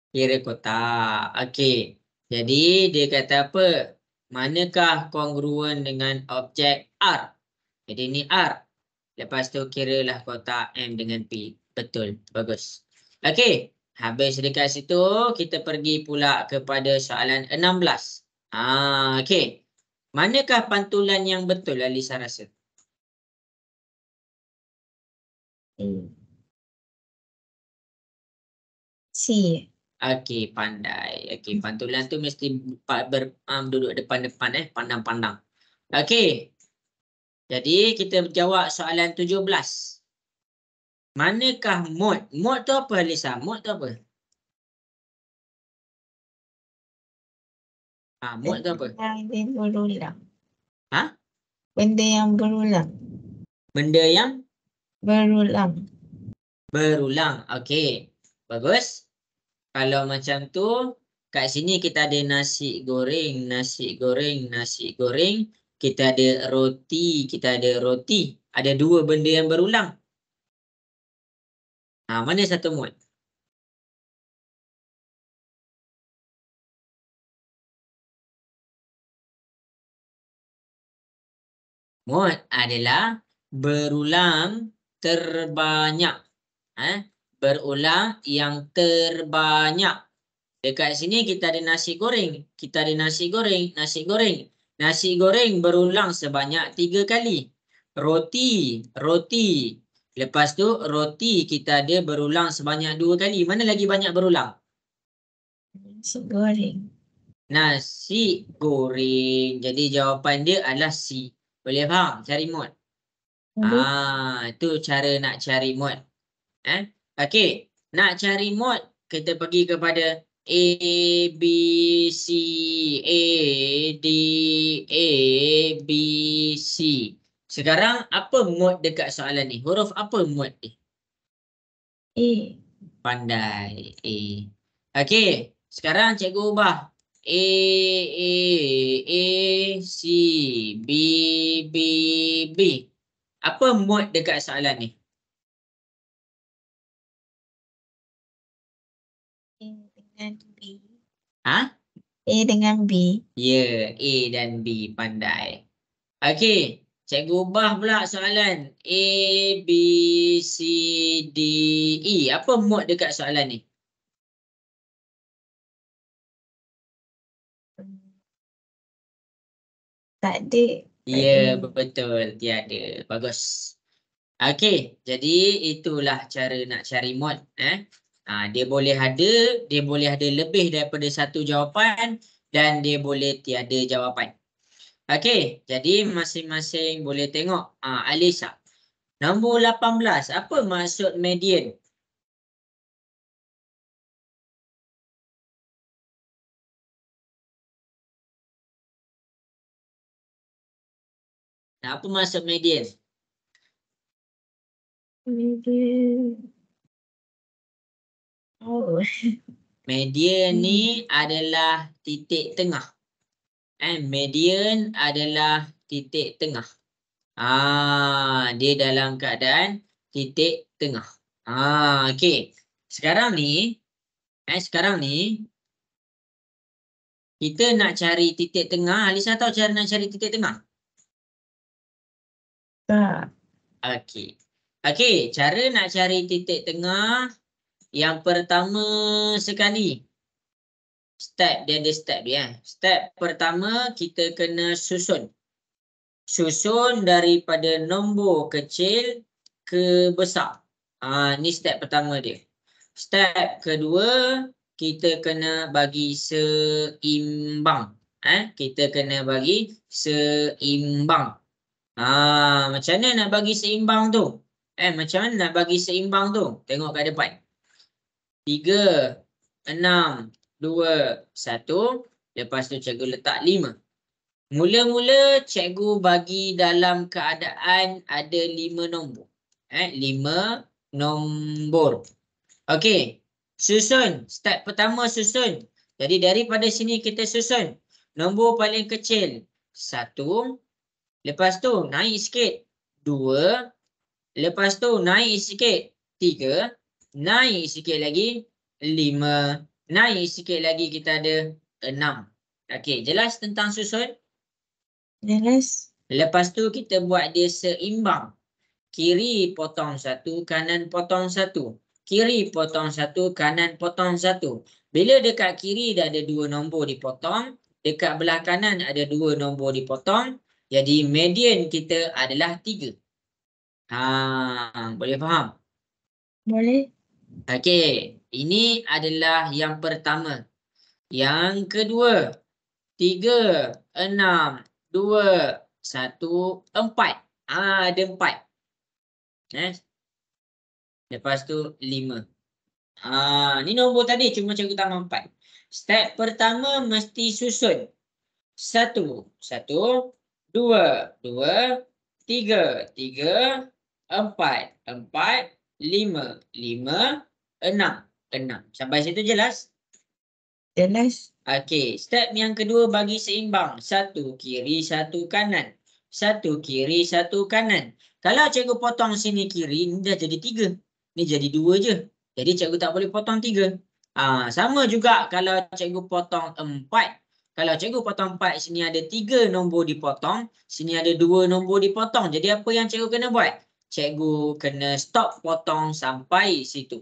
Kira kotak. Okey. Jadi dia kata apa? Manakah kongruen dengan objek R? Jadi ni R. Lepas tu kiralah kotak M dengan P. Betul. Bagus. Okey. Habis dekat situ, kita pergi pula kepada soalan 16. Okey. Manakah pantulan yang betul, Alisa rasa? C. Okey, pandai. Okey, pantulan tu mesti duduk depan-depan, pandang-pandang. Okey. Jadi kita jawab soalan 17. Manakah mod? Mod tu apa, Alisa? Mod tu apa? Mod tu apa? Benda yang berulang. Ha? Benda yang berulang. Benda yang Berulang. berulang. Okey. Bagus. Kalau macam tu, kat sini kita ada nasi goreng, nasi goreng, nasi goreng. Kita ada roti, kita ada roti. Ada 2 benda yang berulang. Mana satu mod? Mod adalah berulang terbanyak. Berulang yang terbanyak. Dekat sini kita ada nasi goreng. Kita ada nasi goreng, nasi goreng. Nasi goreng berulang sebanyak 3 kali. Roti, roti. Lepas tu roti kita ada berulang sebanyak 2 kali. Mana lagi banyak berulang? Nasi goreng. Nasi goreng. Jadi jawapan dia adalah C. Boleh faham? Cari mod. Itu cara nak cari mod. Okey. Nak cari mod, kita pergi kepada A, B, C, A, D, A, B, C. Sekarang apa mod dekat soalan ni? Huruf apa mod ni? A. Pandai. A. Okey. Sekarang cikgu ubah. A, C, B, B, B. Apa mod dekat soalan ni? A dengan B. A dengan B. Ya, A dan B. Pandai. Okey. Cikgu ubah pula soalan. A, B, C, D, E. Apa mod dekat soalan ni? Tak ada. Ya, betul. Tiada. Bagus. Okey. Jadi, itulah cara nak cari mod. Dia boleh ada lebih daripada satu jawapan dan dia boleh tiada jawapan. Okey. Jadi, masing-masing boleh tengok. Alisa. Nombor 18. Apa maksud median? Apa maksud median? Median. Median ni adalah titik tengah. Median adalah titik tengah. Dia dalam keadaan titik tengah. Okey. Sekarang ni kita nak cari titik tengah. Alisa tahu cara nak cari titik tengah? Tak. Okey. Okey, cara nak cari titik tengah yang pertama sekali. Step dia ada step dia. Step pertama kita kena susun. Susun daripada nombor kecil ke besar. Ni step pertama dia. Step kedua kita kena bagi seimbang. Kita kena bagi seimbang. Macam mana nak bagi seimbang tu? Macam mana nak bagi seimbang tu? Tengok kat depan. 3, 6, 2, 1. Lepas tu cikgu letak 5. Mula-mula cikgu bagi dalam keadaan ada 5 nombor. 5 nombor. Okey. Susun. Step pertama susun. Jadi daripada sini kita susun. Nombor paling kecil 1. Lepas tu naik sikit 2. Lepas tu naik sikit 3. Naik sikit lagi 5. Naik sikit lagi kita ada 6. Okey, jelas tentang susun? Jelas. Lepas tu kita buat dia seimbang. Kiri potong 1, kanan potong 1. Kiri potong 1, kanan potong 1. Bila dekat kiri dah ada 2 nombor dipotong, dekat belah kanan ada 2 nombor dipotong. Jadi median kita adalah 3. Boleh faham? Boleh. Okey, ini adalah yang pertama. Yang kedua, 3, 6, 2, 1, 4. Ada 4. Lepas tu 5. Ni nombor tadi cuma cikgu tambah 4. Step pertama mesti susun. 1, 1, 2, 2, 3, 3, 4, 4, 5, 5, 6, 6. Sampai situ jelas? Jelas. Okey, step yang kedua bagi seimbang. 1 kiri, 1 kanan. 1 kiri, 1 kanan. Kalau cikgu potong sini kiri, ni dah jadi 3. Ni jadi 2 je. Jadi cikgu tak boleh potong 3. Sama juga kalau cikgu potong 4. Kalau cikgu potong 4, sini ada 3 nombor dipotong. Sini ada 2 nombor dipotong. Jadi apa yang cikgu kena buat? Cikgu kena stop potong sampai situ.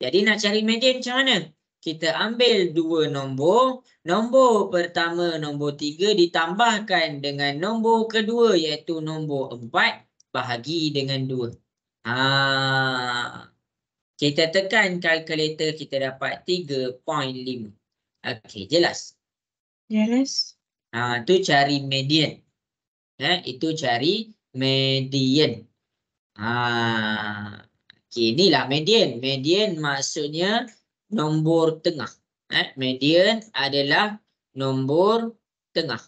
Jadi nak cari median macam mana? Kita ambil 2 nombor. Nombor pertama, nombor 3 ditambahkan dengan nombor kedua iaitu nombor 4 bahagi dengan 2. Kita tekan kalkulator, kita dapat 3.5. Okey, jelas? Jelas. Tu cari median. Itu cari median. Okey, inilah median. Median maksudnya nombor tengah. Median adalah nombor tengah.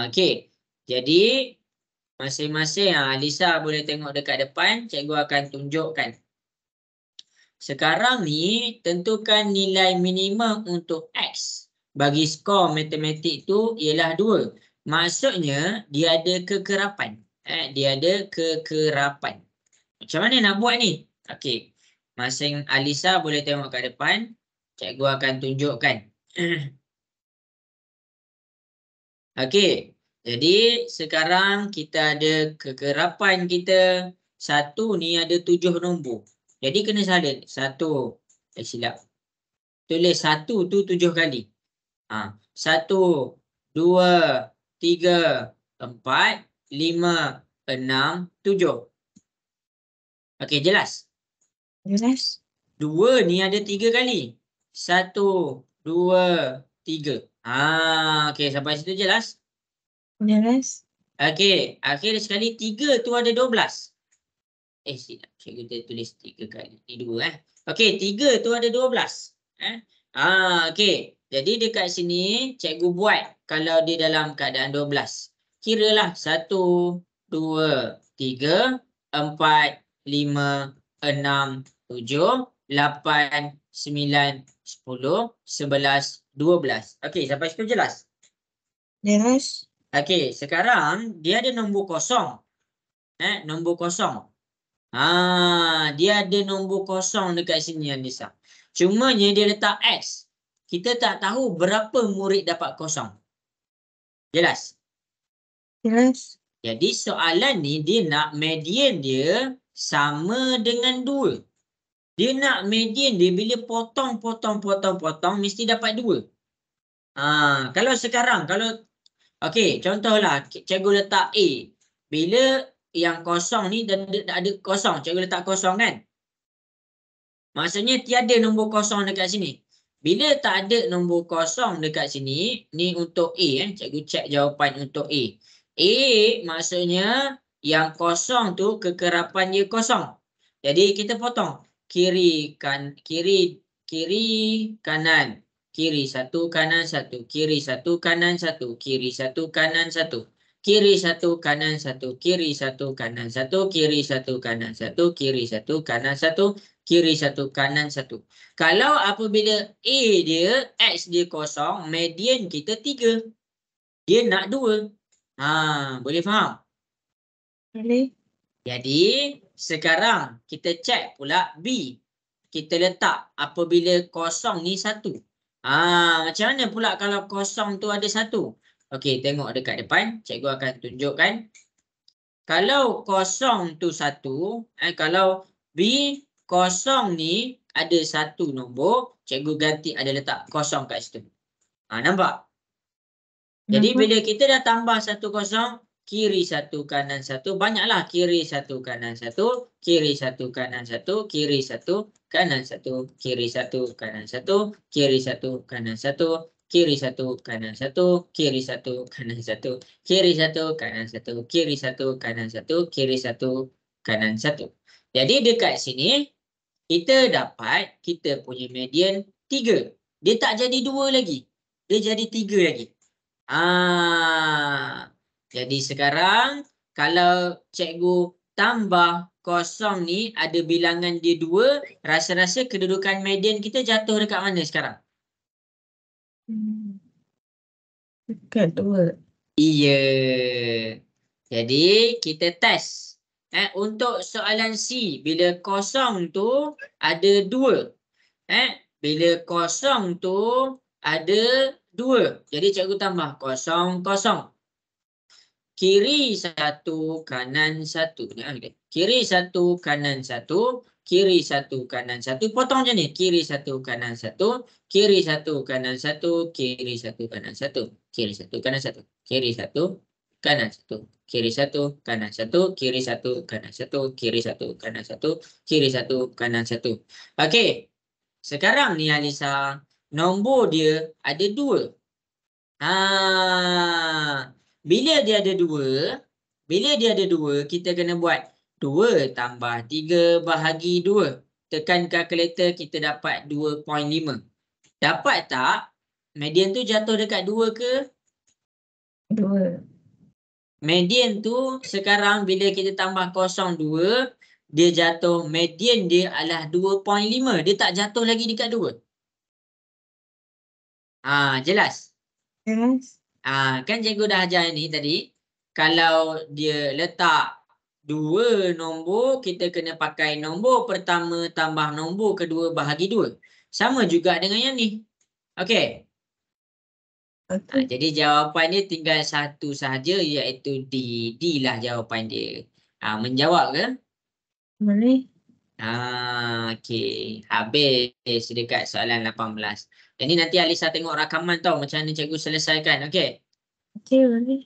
Okey. Jadi masing-masing Alisa boleh tengok dekat depan, cikgu akan tunjukkan. Sekarang ni tentukan nilai minimum untuk X. Bagi skor matematik tu ialah 2. Maksudnya dia ada kekerapan. Dia ada kekerapan. Macam mana nak buat ni? Okey. Masing Alisa boleh tengok kat depan. Cikgu akan tunjukkan. Okey. Jadi sekarang kita ada kekerapan kita. 1 ni ada 7 nombor. Jadi kena salin. 1. Silap. Tulis 1 tu 7 kali. 1, 2, 3, 4, 5, 6, 7. Okey, jelas? Jelas. 2 ni ada 3 kali. 1, 2, 3. Okey, sampai situ jelas? Jelas. Okey, akhir sekali 3 tu ada 12. Silap. Cikgu dia tulis 3 kali. Ni 2 Okey, 3 tu ada 12. Okey. Jadi dekat sini cikgu buat kalau dia dalam keadaan 12. Kiralah 1, 2, 3, 4, 5, 6, 7, 8, 9, 10, 11, 12. Okey, sampai situ jelas? Jelas. Okey, sekarang dia ada nombor kosong. Nombor kosong. Dia ada nombor kosong dekat sini Anissa. Cumanya dia letak X. Kita tak tahu berapa murid dapat kosong. Jelas? Jelas. Jadi soalan ni dia nak median dia sama dengan 2. Dia nak median dia bila potong mesti dapat 2. Kalau sekarang okey, contohlah cikgu letak A. Bila yang kosong ni dah ada kosong, cikgu letak kosong kan? Maksudnya tiada nombor kosong dekat sini. Bila tak ada nombor kosong dekat sini, ni untuk A. Cikgu cek jawapan untuk A. A maksudnya yang kosong tu kekerapan dia kosong. Jadi kita potong. Kiri kanan. Kiri 1, kanan 1. Kiri 1, kanan 1. Kiri 1, kanan 1. Kiri 1, kanan 1. Kiri 1, kanan 1. Kiri 1, kanan 1. Kiri 1, kanan 1. Kiri 1, kanan 1. Kalau apabila A dia, X dia kosong, median kita 3. Dia nak 2. Boleh faham? Boleh. Jadi, sekarang kita cek pula B. Kita letak apabila kosong ni 1. Macam mana pula kalau kosong tu ada 1? Okey, tengok dekat depan. Cikgu akan tunjukkan. Kalau kosong tu 1, kalau B kosong ni ada 1 nombor, cikgu ganti ada letak kosong kat situ. Nampak? Jadi bila kita dah tambah 1 kosong, kiri 1, kanan 1, banyaklah kiri 1, kanan 1, kiri 1, kanan 1, kiri 1, kanan 1, kiri 1, kanan 1, kiri 1, kanan 1, kiri 1, kanan 1, kiri 1, kanan 1, kiri 1, kanan 1, kiri 1, kanan 1, kiri 1, kanan 1. Jadi dekat sini kita dapat kita punya median 3. Dia tak jadi 2 lagi. Dia jadi 3 lagi. Jadi sekarang kalau cikgu tambah kosong ni ada bilangan dia 2, rasa-rasa kedudukan median kita jatuh dekat mana sekarang? Dekat 2. Iya. Jadi kita test. Untuk soalan C, bila kosong tu ada 2. Bila kosong tu ada 2. Jadi cikgu tambah kosong, kosong. Kiri 1, kanan 1. Kiri 1, kanan 1. Kiri 1, kanan 1. Potong macam ni. Kiri 1, kanan 1. Kiri 1, kanan 1. Kiri 1, kanan 1. Kiri 1, kanan 1. Kiri 1, kanan 1. Kiri 1, kanan 1. Kiri 1, kanan 1. Kiri 1, kanan 1. Kiri 1, kanan 1. Okey. Sekarang ni Alisa, nombor dia ada 2. Bila dia ada 2, kita kena buat 2 tambah 3 bahagi 2. Tekan kalkulator, kita dapat 2.5. Dapat tak? Median tu jatuh dekat 2 ke? 2. Median tu sekarang bila kita tambah kosong 2, dia jatuh, median dia adalah 2.5. Dia tak jatuh lagi dekat 2. Jelas? Jelas. Kan cikgu dah ajar ni tadi. Kalau dia letak 2 nombor, kita kena pakai nombor pertama tambah nombor kedua bahagi 2. Sama juga dengan yang ni. Okey. Jadi jawapan dia tinggal 1 sahaja, iaitu D. D lah jawapan dia. Menjawab ke? Boleh. Okey. Habis dekat soalan 18. Jadi nanti Alisa tengok rakaman tau macam mana cikgu selesaikan. Okey. Okey, boleh.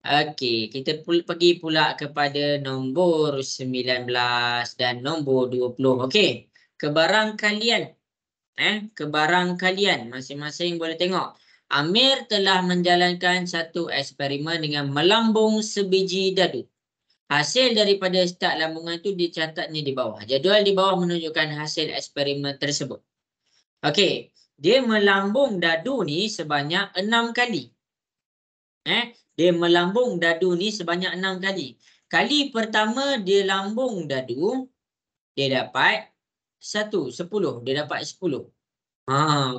Okey, kita pergi pula kepada nombor 19 dan nombor 20. Okey. Kebarangkalian. Kebarangkalian. Masing-masing boleh tengok. Amir telah menjalankan satu eksperimen dengan melambung sebiji dadu. Hasil daripada start lambungan itu dicatatnya di bawah. Jadual di bawah menunjukkan hasil eksperimen tersebut. Okey. Dia melambung dadu ni sebanyak 6 kali. Dia melambung dadu ni sebanyak 6 kali. Kali pertama dia lambung dadu, dia dapat 10. Dia dapat 10.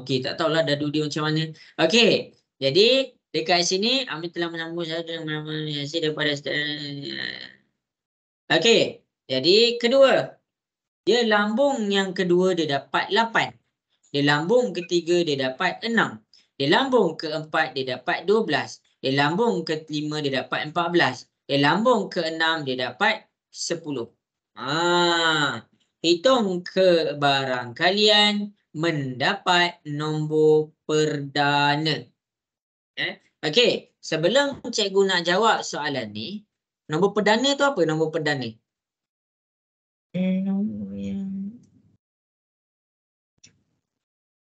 Okey, tak tahulah dadu dia macam mana. Okey. Jadi dekat sini Amir telah melambung dadu dengan hasil daripada okey. Jadi kedua, dia lambung yang kedua dia dapat 8. Dia lambung ketiga dia dapat 6. Dia lambung keempat dia dapat 12. Dia lambung kelima dia dapat 14. Dia lambung ke 6, dia dapat 10. Hitung kebarangkalian mendapat nombor perdana. Okey, sebelum cikgu nak jawab soalan ni, nombor perdana tu apa nombor perdana? Nombor yang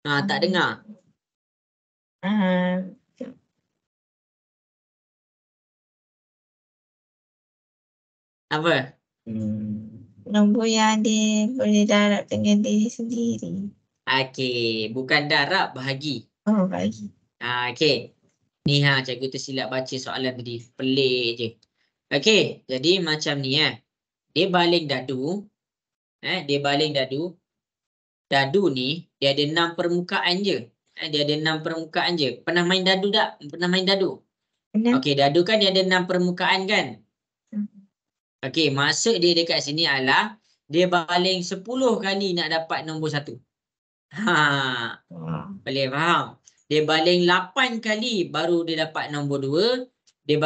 Tak dengar. Apa? Nombor yang dia boleh darab dengan diri sendiri. Okey, bukan darab, bahagi. Oh, bagi. Okey. Ni cikgu tersilap baca soalan tadi. Pelik je. Okey, jadi macam ni Dia baling dadu. Dia baling dadu. Dadu ni dia ada 6 permukaan je. Dia ada 6 permukaan je. Pernah main dadu tak? Pernah main dadu? Okey, dadu kan dia ada 6 permukaan kan? Okey, maksud dia dekat sini adalah dia baling 10 kali nak dapat nombor 1. Boleh faham? Dia baling 8 kali baru dia dapat nombor 2. Dia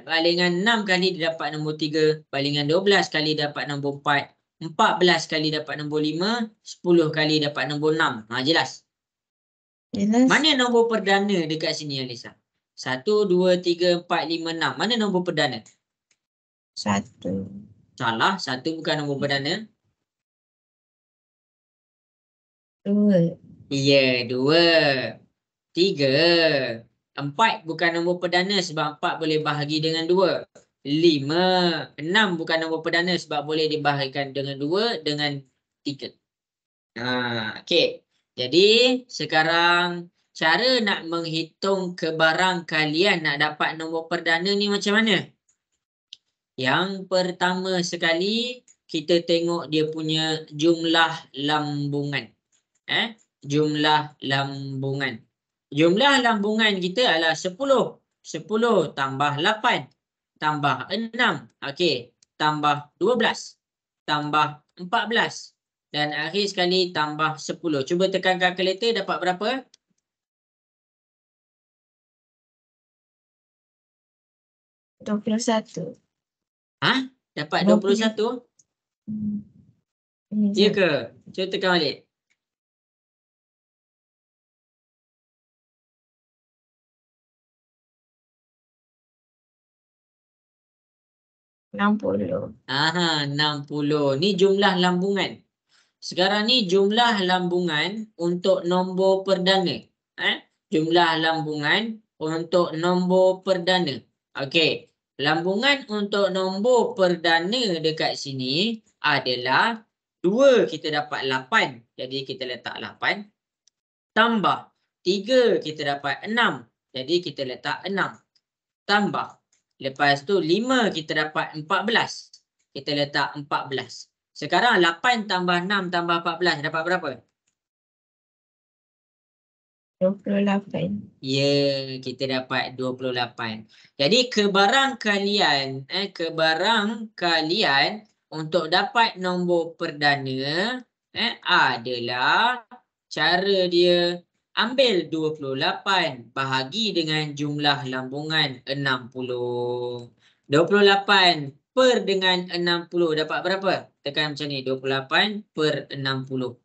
balingan 6 kali dia dapat nombor 3. Balingan 12 kali dapat nombor 4. 14 kali dapat nombor 5. 10 kali dapat nombor 6. Jelas? Jelas. Mana nombor perdana dekat sini, Alisa? 1, 2, 3, 4, 5, 6. Mana nombor perdana? 1. Salah. 1 bukan nombor perdana. 2. Ya, 2. 3. 4 bukan nombor perdana sebab 4 boleh bahagi dengan 2. 5. 6 bukan nombor perdana sebab boleh dibahagikan dengan 2 dengan 3. Okey. Jadi sekarang cara nak menghitung kebarangkalian nak dapat nombor perdana ni macam mana? Yang pertama sekali kita tengok dia punya jumlah lambungan. Jumlah lambungan. Jumlah lambungan kita adalah 10. 10 tambah 8 tambah 6. Okey, tambah 12 tambah 14 dan akhir sekali tambah 10. Cuba tekan kalkulator, dapat berapa? $21. Dapat 21? Ya ke? Cuba tekan balik. $60. 60. Ni jumlah lambungan. Sekarang ni jumlah lambungan untuk nombor perdana. Jumlah lambungan untuk nombor perdana. Okey. Lambungan untuk nombor perdana dekat sini adalah 2 kita dapat 8. Jadi kita letak 8. Tambah 3 kita dapat 6. Jadi kita letak 6. Tambah. Lepas tu 5 kita dapat 14. Kita letak 14. Sekarang 8 tambah 6 tambah 14 dapat berapa? 28. Ya, kita dapat 28. Jadi kebarangkalian untuk dapat nombor perdana adalah cara dia ambil 28 bahagi dengan jumlah lambungan 60. 28 per dengan 60 dapat berapa? Tekan macam ni, 28 per 60.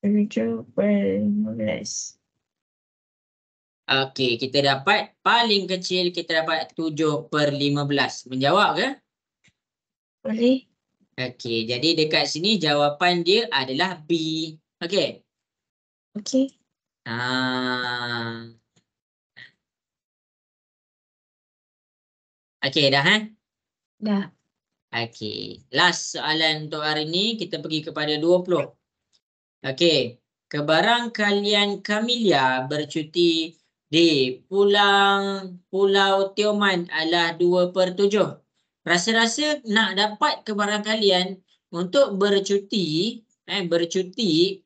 7/15. Okey, kita dapat paling kecil kita dapat 7/15. Menjawab ke? Boleh. Okey, jadi dekat sini jawapan dia adalah B. Okey. Okey. Okey dah Dah. Okey. Last soalan untuk hari ni kita pergi kepada 20. Okey. Kebarangkalian Camelia bercuti di Pulau Tioman adalah 2/7. Rasa-rasa nak dapat kebarangkalian untuk bercuti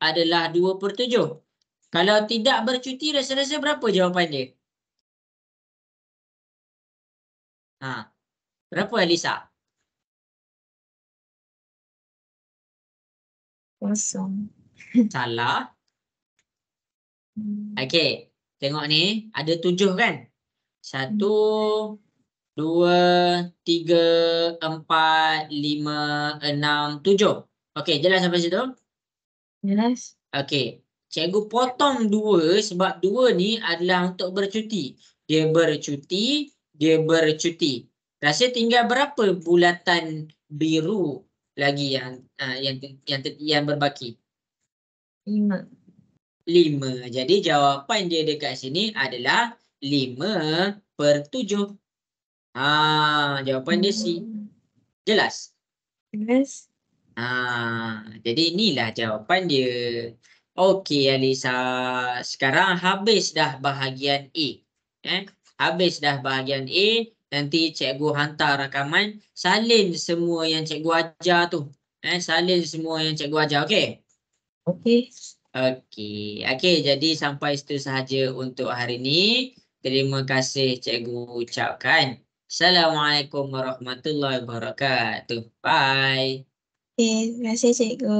adalah 2/7. Kalau tidak bercuti, rasa-rasa berapa jawapan dia? Berapa, Alisa? 0. Salah. Okey. Tengok ni, ada 7 kan? 1, 2, 3, 4, 5, 6, 7. Okey, jelas sampai situ? Jelas. Okey. Cikgu potong 2 sebab 2 ni adalah untuk bercuti. Dia bercuti, dia bercuti. Rasa tinggal berapa bulatan biru lagi yang berbaki? 5. 5. Jadi jawapan dia dekat sini adalah 5/7. Jawapan dia C. Jelas? Jelas. Jadi inilah jawapan dia. Okey Alisa, sekarang habis dah bahagian A. Habis dah bahagian A, nanti cikgu hantar rakaman, salin semua yang cikgu ajar tu. Salin semua yang cikgu ajar, okey? Okey. Okey, jadi sampai situ sahaja untuk hari ini. Terima kasih cikgu ucapkan. Assalamualaikum warahmatullahi wabarakatuh. Bye. Okey, terima kasih cikgu.